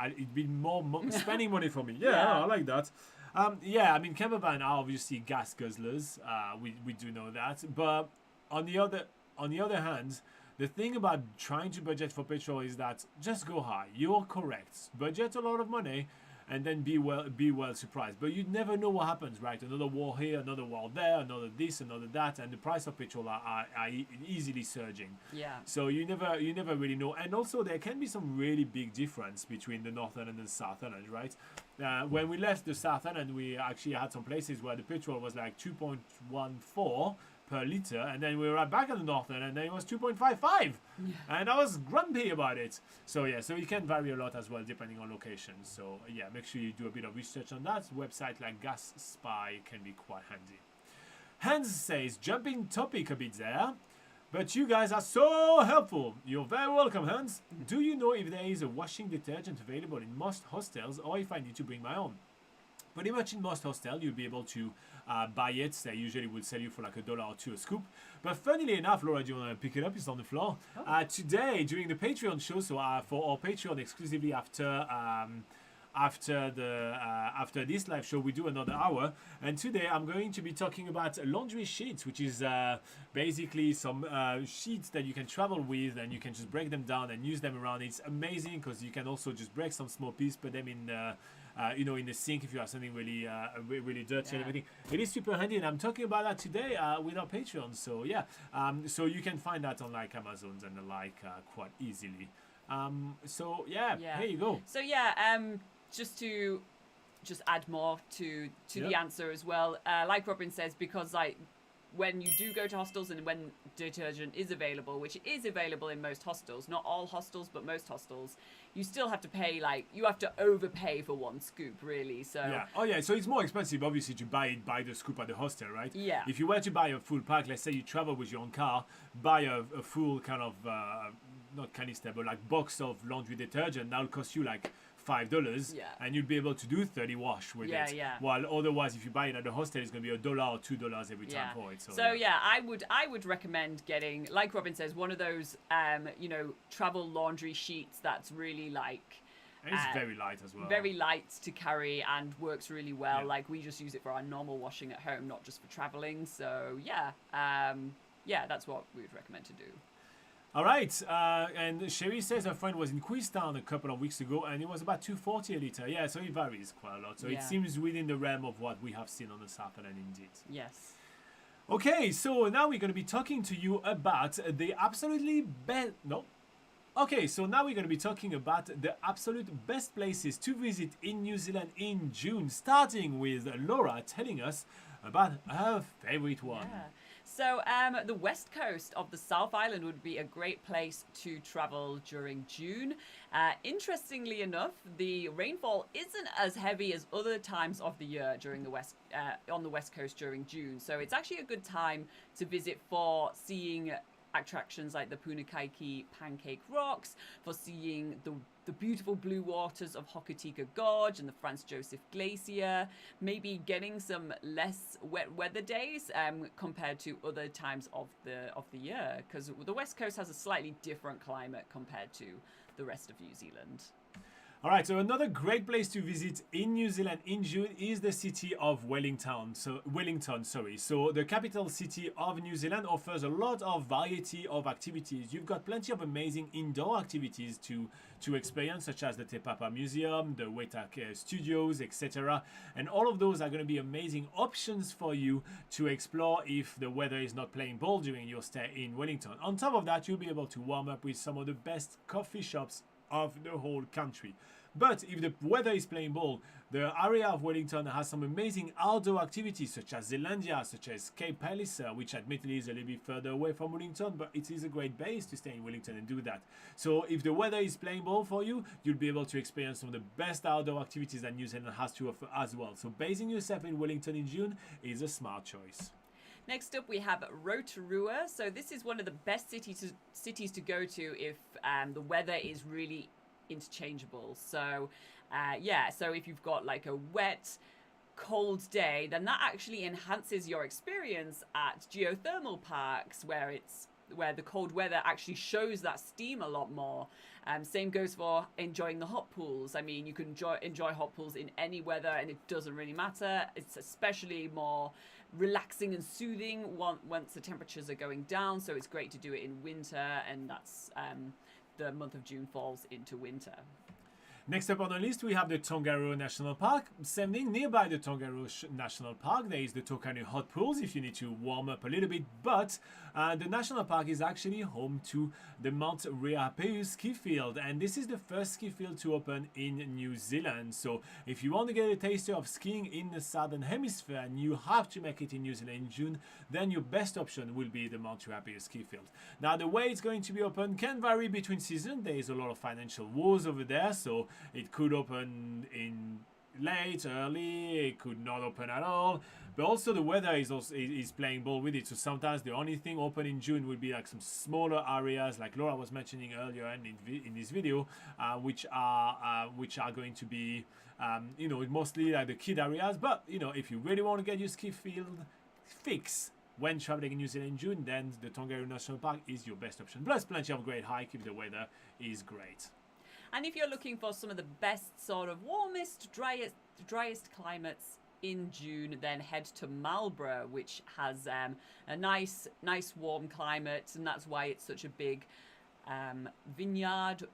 It'd be more spending money for me. Yeah, I like that. I mean, camper van are obviously gas guzzlers. We do know that, but on the other hand, the thing about trying to budget for petrol is that just go high. You're correct. Budget a lot of money, and then be well surprised. But you never know what happens, right? Another war here, another war there, another this, another that, and the price of petrol are easily surging. Yeah. So you never really know. And also there can be some really big difference between the Northern and the South Island, right? When we left the South Island, we actually had some places where the petrol was like 2.14 per liter, and then we were right back at the Northern, and then it was 2.55, and I was grumpy about it. So yeah, so it can vary a lot as well depending on location. So yeah, make sure you do a bit of research on that. Website like Gas Spy can be quite handy. Hans says, jumping topic a bit there, but you guys are so helpful. You're very welcome, Hans. Do you know if there is a washing detergent available in most hostels, or if I need to bring my own? Pretty much in most hostels, you'll be able to buy it. They usually will sell you for like $1 or $2 a scoop. But funnily enough, Laura, do you want to pick it up? It's on the floor. Today, during the Patreon show, so for our Patreon exclusively after this live show, we do another hour, and today I'm going to be talking about laundry sheets, which is basically some sheets that you can travel with, and you can just break them down and use them around. It's amazing because you can also just break some small pieces, put them in in the sink if you have something really really dirty and everything. It is super handy, and I'm talking about that today with our Patreon. So yeah, so you can find that on like Amazon and the like quite easily. So yeah, here you go. So yeah, just to add more to the answer as well, like Robin says, because like when you do go to hostels and when detergent is available, which is available in most hostels, not all hostels but most hostels, you still have to pay, like you have to overpay for one scoop really. So so it's more expensive obviously to buy the scoop at the hostel, right? Yeah. If you were to buy a full pack, let's say you travel with your own car, buy a full kind of not canister but like box of laundry detergent, that'll cost you like $5, and you'll be able to do 30 wash with it. While otherwise, if you buy it at the hostel, it's going to be $1 or $2 every time for it. So I would recommend getting, like Robin says, one of those travel laundry sheets that's really like. And it's very light as well. Very light to carry and works really well. Like we just use it for our normal washing at home, not just for traveling. So that's what we would recommend to do. All right, and Sherry says her friend was in Queenstown a couple of weeks ago, and it was about $2.40 a liter. Yeah, so it varies quite a lot. So it seems within the realm of what we have seen on the South Island indeed. Yes. Okay, so now we're going to be talking to you about the absolutely best... No. Okay, so now we're going to be talking about the absolute best places to visit in New Zealand in June, starting with Laura telling us about her favorite one. Yeah. So the west coast of the South Island would be a great place to travel during June. Interestingly enough, the rainfall isn't as heavy as other times of the year during the on the west coast during June. So it's actually a good time to visit for seeing attractions like the Punakaiki Pancake Rocks, for seeing the beautiful blue waters of Hokitika Gorge and the Franz Josef Glacier, maybe getting some less wet weather days compared to other times of the year, because the West Coast has a slightly different climate compared to the rest of New Zealand. All right, so another great place to visit in New Zealand in June is the city of Wellington. So the capital city of New Zealand offers a lot of variety of activities. You've got plenty of amazing indoor activities to experience, such as the Te Papa Museum, the Waitak Studios, etc. And all of those are going to be amazing options for you to explore if the weather is not playing ball during your stay in Wellington. On top of that, you'll be able to warm up with some of the best coffee shops of the whole country. But if the weather is playing ball, the area of Wellington has some amazing outdoor activities such as Zealandia, such as Cape Palliser, which admittedly is a little bit further away from Wellington, but it is a great base to stay in Wellington and do that. So if the weather is playing ball for you, you'll be able to experience some of the best outdoor activities that New Zealand has to offer as well. So basing yourself in Wellington in June is a smart choice. Next up, we have Rotorua. So this is one of the best cities to go to if the weather is really interchangeable. So so if you've got like a wet, cold day, then that actually enhances your experience at geothermal parks where the cold weather actually shows that steam a lot more. Same goes for enjoying the hot pools. I mean, you can enjoy hot pools in any weather and it doesn't really matter. It's especially more relaxing and soothing once the temperatures are going down, so it's great to do it in winter, and that's the month of June falls into winter. Next up on the list, we have the Tongariro National Park. Same thing, nearby the Tongariro National Park, there is the Tokanu Hot Pools if you need to warm up a little bit. But the National Park is actually home to the Mount Ruapehu ski field. And this is the first ski field to open in New Zealand. So if you want to get a taster of skiing in the Southern Hemisphere and you have to make it in New Zealand in June, then your best option will be the Mount Ruapehu ski field. Now, the way it's going to be open can vary between seasons. There is a lot of financial woes over there. So it could open in late, early, it could not open at all. But also the weather is playing ball with it. So sometimes the only thing open in June will be like some smaller areas, like Laura was mentioning earlier in this video, which are going to be, mostly like the kid areas. But if you really want to get your ski field fix when traveling in New Zealand in June, then the Tongariro National Park is your best option. Plus plenty of great hike if the weather is great. And if you're looking for some of the best sort of warmest, driest climates in June, then head to Marlborough, which has a nice warm climate, and that's why it's such a big vineyard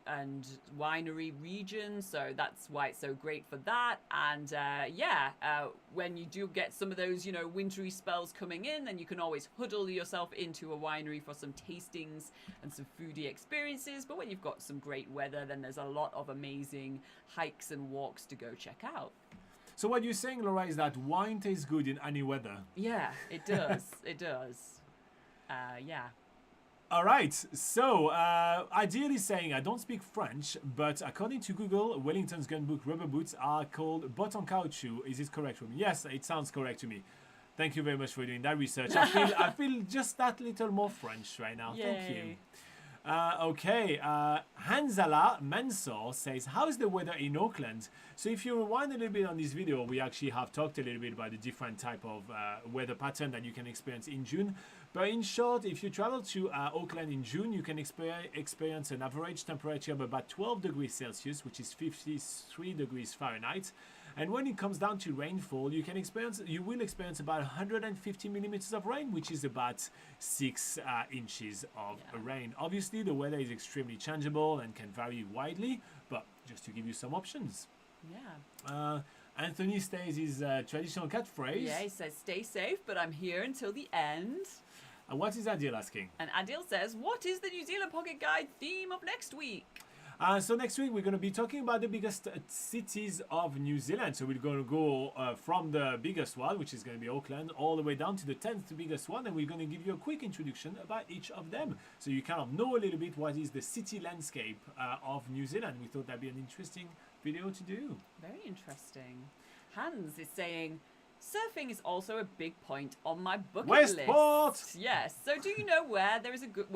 and winery region, so that's why it's so great for that. And when you do get some of those wintry spells coming in, then you can always huddle yourself into a winery for some tastings and some foodie experiences. But when you've got some great weather, then there's a lot of amazing hikes and walks to go check out. So what you're saying, Laura, is that wine tastes good in any weather? Yeah, it does. It does. Yeah. All right, so ideally saying I don't speak French, but according to Google, Wellington's gunboot rubber boots are called bottes en caoutchouc. Is it correct for me? Yes, it sounds correct to me. Thank you very much for doing that research. I feel just that little more French right now. Yay. Thank you. Okay, Hanzala Mansour says, how's the weather in Auckland? So if you rewind a little bit on this video, we actually have talked a little bit about the different type of weather pattern that you can experience in June. But in short, if you travel to Auckland in June, you can experience an average temperature of about 12 degrees Celsius, which is 53 degrees Fahrenheit. And when it comes down to rainfall, you will experience about 150 millimeters of rain, which is about 6 inches of rain. Obviously, the weather is extremely changeable and can vary widely, but just to give you some options. Yeah. Anthony stays his traditional catchphrase. Yeah, he says, stay safe, but I'm here until the end. And what is Adil asking? And Adil says, what is the New Zealand Pocket Guide theme of next week? So next week we're going to be talking about the biggest cities of New Zealand. So we're going to go from the biggest one, which is going to be Auckland, all the way down to the 10th biggest one, and we're going to give you a quick introduction about each of them, so you kind of know a little bit what is the city landscape of New Zealand. We thought that'd be an interesting video to do. Very interesting. Hans is saying, surfing is also a big point on my bucket Westport! list. Yes. So do you know where there is good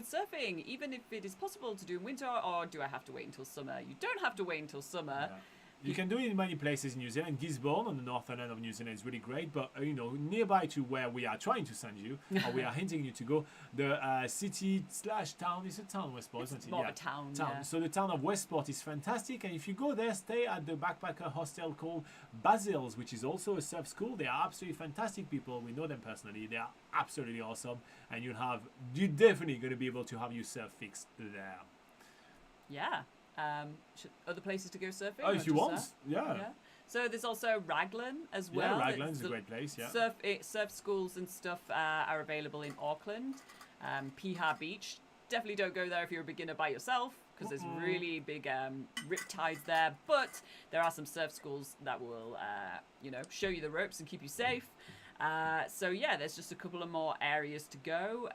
surfing, even if it is possible to do in winter, or do I have to wait until summer? You don't have to wait until summer. Yeah. You can do it in many places in New Zealand. Gisborne on the northern end of New Zealand is really great, but nearby to where we are trying to send you, or we are hinting you to go, the city/town is a town, Westport, isn't it? More of a town. Yeah. So the town of Westport is fantastic, and if you go there, stay at the backpacker hostel called Basil's, which is also a surf school. They are absolutely fantastic people. We know them personally. They are absolutely awesome, and you're definitely going to be able to have your surf fixed there. Yeah. Other places to go surfing? Oh, if you want, yeah. So there's also Raglan as well. Yeah, Raglan's a great place, yeah. Surf schools and stuff are available in Auckland. Piha Beach. Definitely don't go there if you're a beginner by yourself, because there's really big rip tides there. But there are some surf schools that will, show you the ropes and keep you safe. So yeah, there's just a couple of more areas to go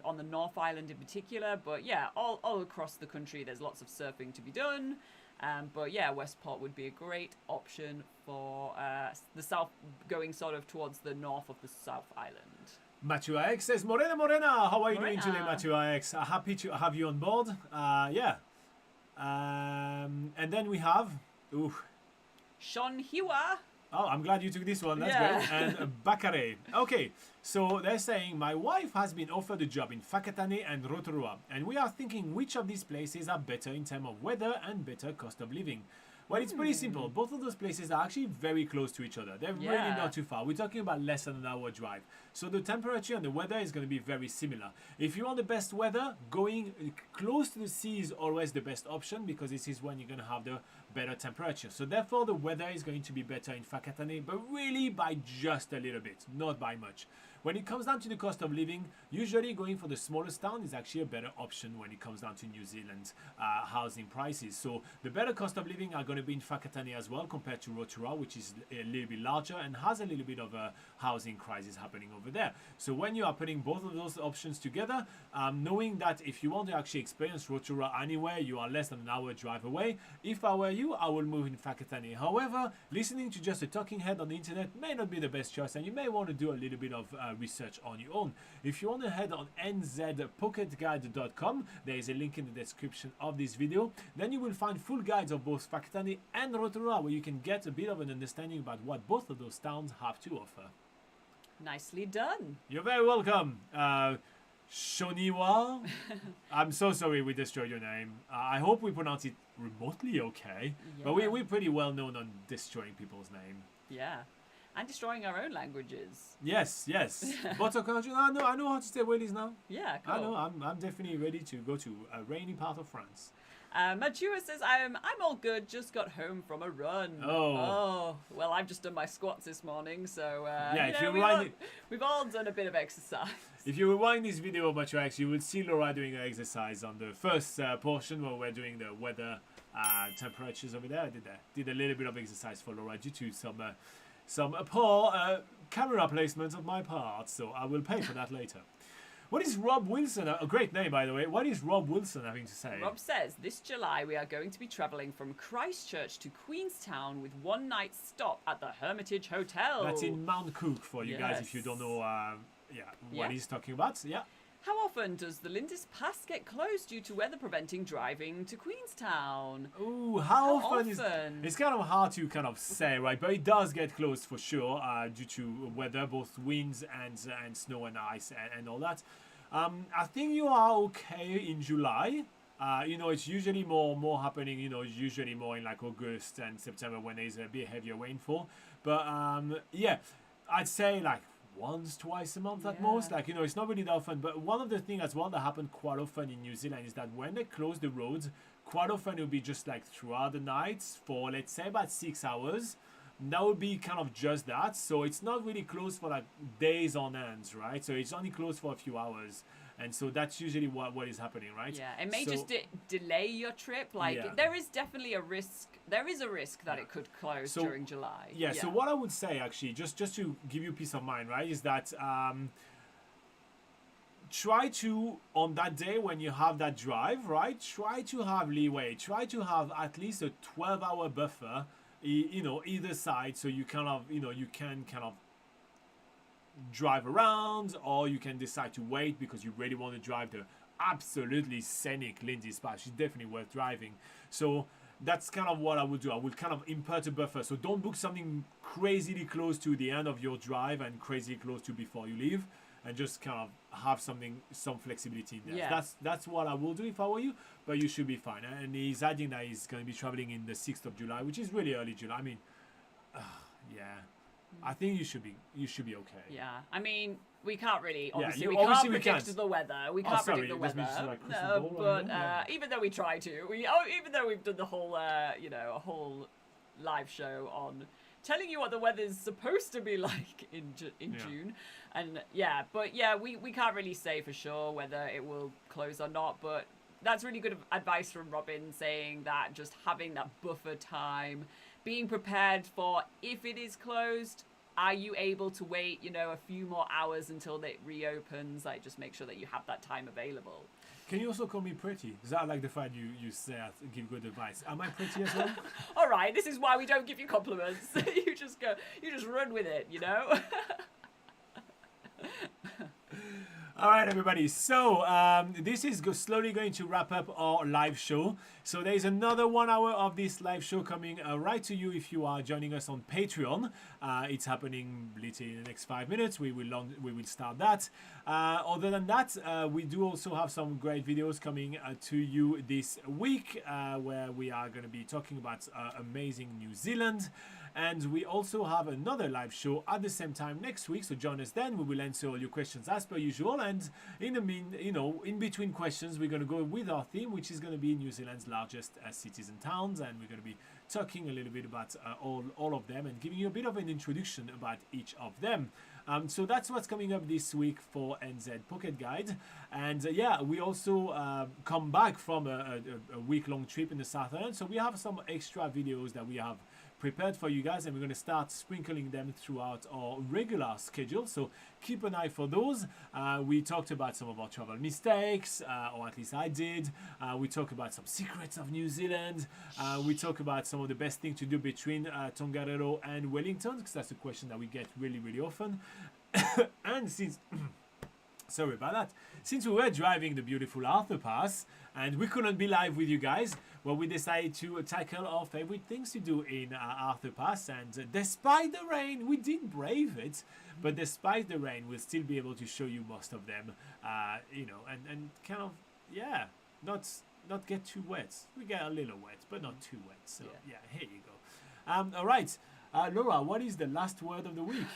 on the North Island in particular, but yeah, all across the country there's lots of surfing to be done. But yeah, Westport would be a great option for the south, going sort of towards the north of the South Island. Matthew X says, Morena, how are you doing today, Matthew X? Happy to have you on board. And then we have Sean Hiwa. Oh, I'm glad you took this one. That's great. And Bakare. Okay, so they're saying, my wife has been offered a job in Whakatane and Rotorua, and we are thinking which of these places are better in terms of weather and better cost of living. Well, it's pretty simple. Both of those places are actually very close to each other. They're really Yeah. not too far. We're talking about less than an hour drive. So the temperature and the weather is going to be very similar. If you want the best weather, going close to the sea is always the best option because this is when you're going to have the better temperature. So therefore, the weather is going to be better in Whakatane, but really by just a little bit, not by much. When it comes down to the cost of living, usually going for the smallest town is actually a better option when it comes down to New Zealand housing prices. So the better cost of living are going to be in Whakatane as well compared to Rotorua, which is a little bit larger and has a little bit of a housing crisis happening over there. So when you are putting both of those options together, knowing that if you want to actually experience Rotorua anywhere, you are less than an hour drive away. If I were you, I would move in Whakatane. However, listening to just a talking head on the internet may not be the best choice, and you may want to do a little bit of research on your own. If you want to head on nzpocketguide.com, there is a link in the description of this video. Then you will find full guides of both Whakatane and Rotorua, where you can get a bit of an understanding about what both of those towns have to offer. Nicely done. You're very welcome. Shoniwa. I'm so sorry we destroyed your name. I hope we pronounce it remotely okay. But Yeah. we're pretty well known on destroying people's name. Yeah. And destroying our own languages. Yes. But I know how to say Wales now. Yeah, cool. I know. I'm definitely ready to go to a rainy part of France. Matua says, I'm all good, just got home from a run. Oh. Well, I've just done my squats this morning, so Yeah, if you we've all done a bit of exercise. If you rewind this video, Matrax, you will see Laura doing her exercise on the first portion where we're doing the weather temperatures over there. I did a little bit of exercise for Laura due to some poor camera placement of my part, so I will pay for that later. What is Rob Wilson? A great name, by the way. What is Rob Wilson having to say? Rob says, this July we are going to be travelling from Christchurch to Queenstown with one night stop at the Hermitage Hotel. That's in Mount Cook for you guys if you don't know what he's talking about. Yeah. How often does the Lindis Pass get closed due to weather preventing driving to Queenstown? Ooh, how often? often? It's kind of hard to kind of say, right? But it does get closed for sure due to weather, both winds and snow and ice and all that. I think you are okay in July. It's usually more happening. It's usually more in like August and September when there's a bit heavier rainfall. But I'd say like once, twice a month at most. Like, it's not really that often. But one of the things as well that happen quite often in New Zealand is that when they close the roads, quite often it'll be just like throughout the night for, let's say, about 6 hours. That would be kind of just that. So it's not really closed for like days on end, right? So it's only closed for a few hours. And so that's usually what is happening, right? Yeah, it may just delay your trip. Like, there is definitely a risk. There is a risk that it could close during July. Yeah, so what I would say, actually, just to give you peace of mind, right, is that try to, on that day when you have that drive, right, try to have leeway. Try to have at least a 12-hour buffer, either side, so you kind of, you can kind of drive around, or you can decide to wait because you really want to drive the absolutely scenic Lindis Pass. It's definitely worth driving. So that's kind of what I would do. I would kind of impart a buffer. So don't book something crazily close to the end of your drive and crazy close to before you leave, and just kind of have some flexibility in there. Yeah. That's what I will do if I were you, but you should be fine. And he's adding that he's going to be traveling in the 6th of July, which is really early July. I mean, I think you should be okay. Yeah, I mean, we can't really, obviously, we can't can't. predict the weather. We can't predict the weather. No, but even though we try to, even though we've done the whole, a whole live show on telling you what the weather's supposed to be like in June, and we can't really say for sure whether it will close or not, but that's really good advice from Robin, saying that just having that buffer time, being prepared for if it is closed, are you able to wait, a few more hours until it reopens? Like, just make sure that you have that time available. Can you also call me pretty? Because I like the fact you say I give good advice. Am I pretty as well? All right, this is why we don't give you compliments. You just run with it, All right, everybody. So this is slowly going to wrap up our live show. So there is another 1 hour of this live show coming right to you if you are joining us on Patreon. It's happening literally in the next 5 minutes. We will start that. Other than that, we do also have some great videos coming to you this week where we are going to be talking about amazing New Zealand. And we also have another live show at the same time next week. So join us then. We will answer all your questions as per usual. And in between questions, we're going to go with our theme, which is going to be New Zealand's largest cities and towns. And we're going to be talking a little bit about all of them and giving you a bit of an introduction about each of them. So that's what's coming up this week for NZ Pocket Guide. And we also come back from a week-long trip in the South Island. So we have some extra videos that we have prepared for you guys, and we're going to start sprinkling them throughout our regular schedule, so keep an eye for those. We talked about some of our travel mistakes, or at least I did. We talked about some secrets of New Zealand. We talk about some of the best things to do between Tongariro and Wellington, because that's a question that we get really, really often. And since sorry about that. Since we were driving the beautiful Arthur Pass and we couldn't be live with you guys, well, we decided to tackle our favorite things to do in Arthur Pass. And despite the rain, we did brave it. But despite the rain, we'll still be able to show you most of them, and kind of, not get too wet. We get a little wet, but not too wet. So, yeah here you go. All right. Laura, what is the last word of the week?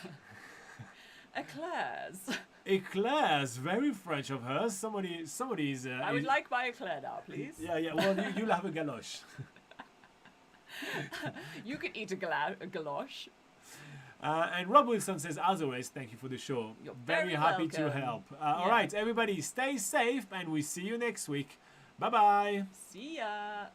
Eclairs. Eclairs, very French of her. Somebody's. I would like my eclair now, please. Yeah. Well, you'll have a galoche. You could eat a galoche. And Rob Wilson says, as always, thank you for the show. You're very happy to welcome. help. All right, everybody, stay safe, and we see you next week. Bye bye. See ya.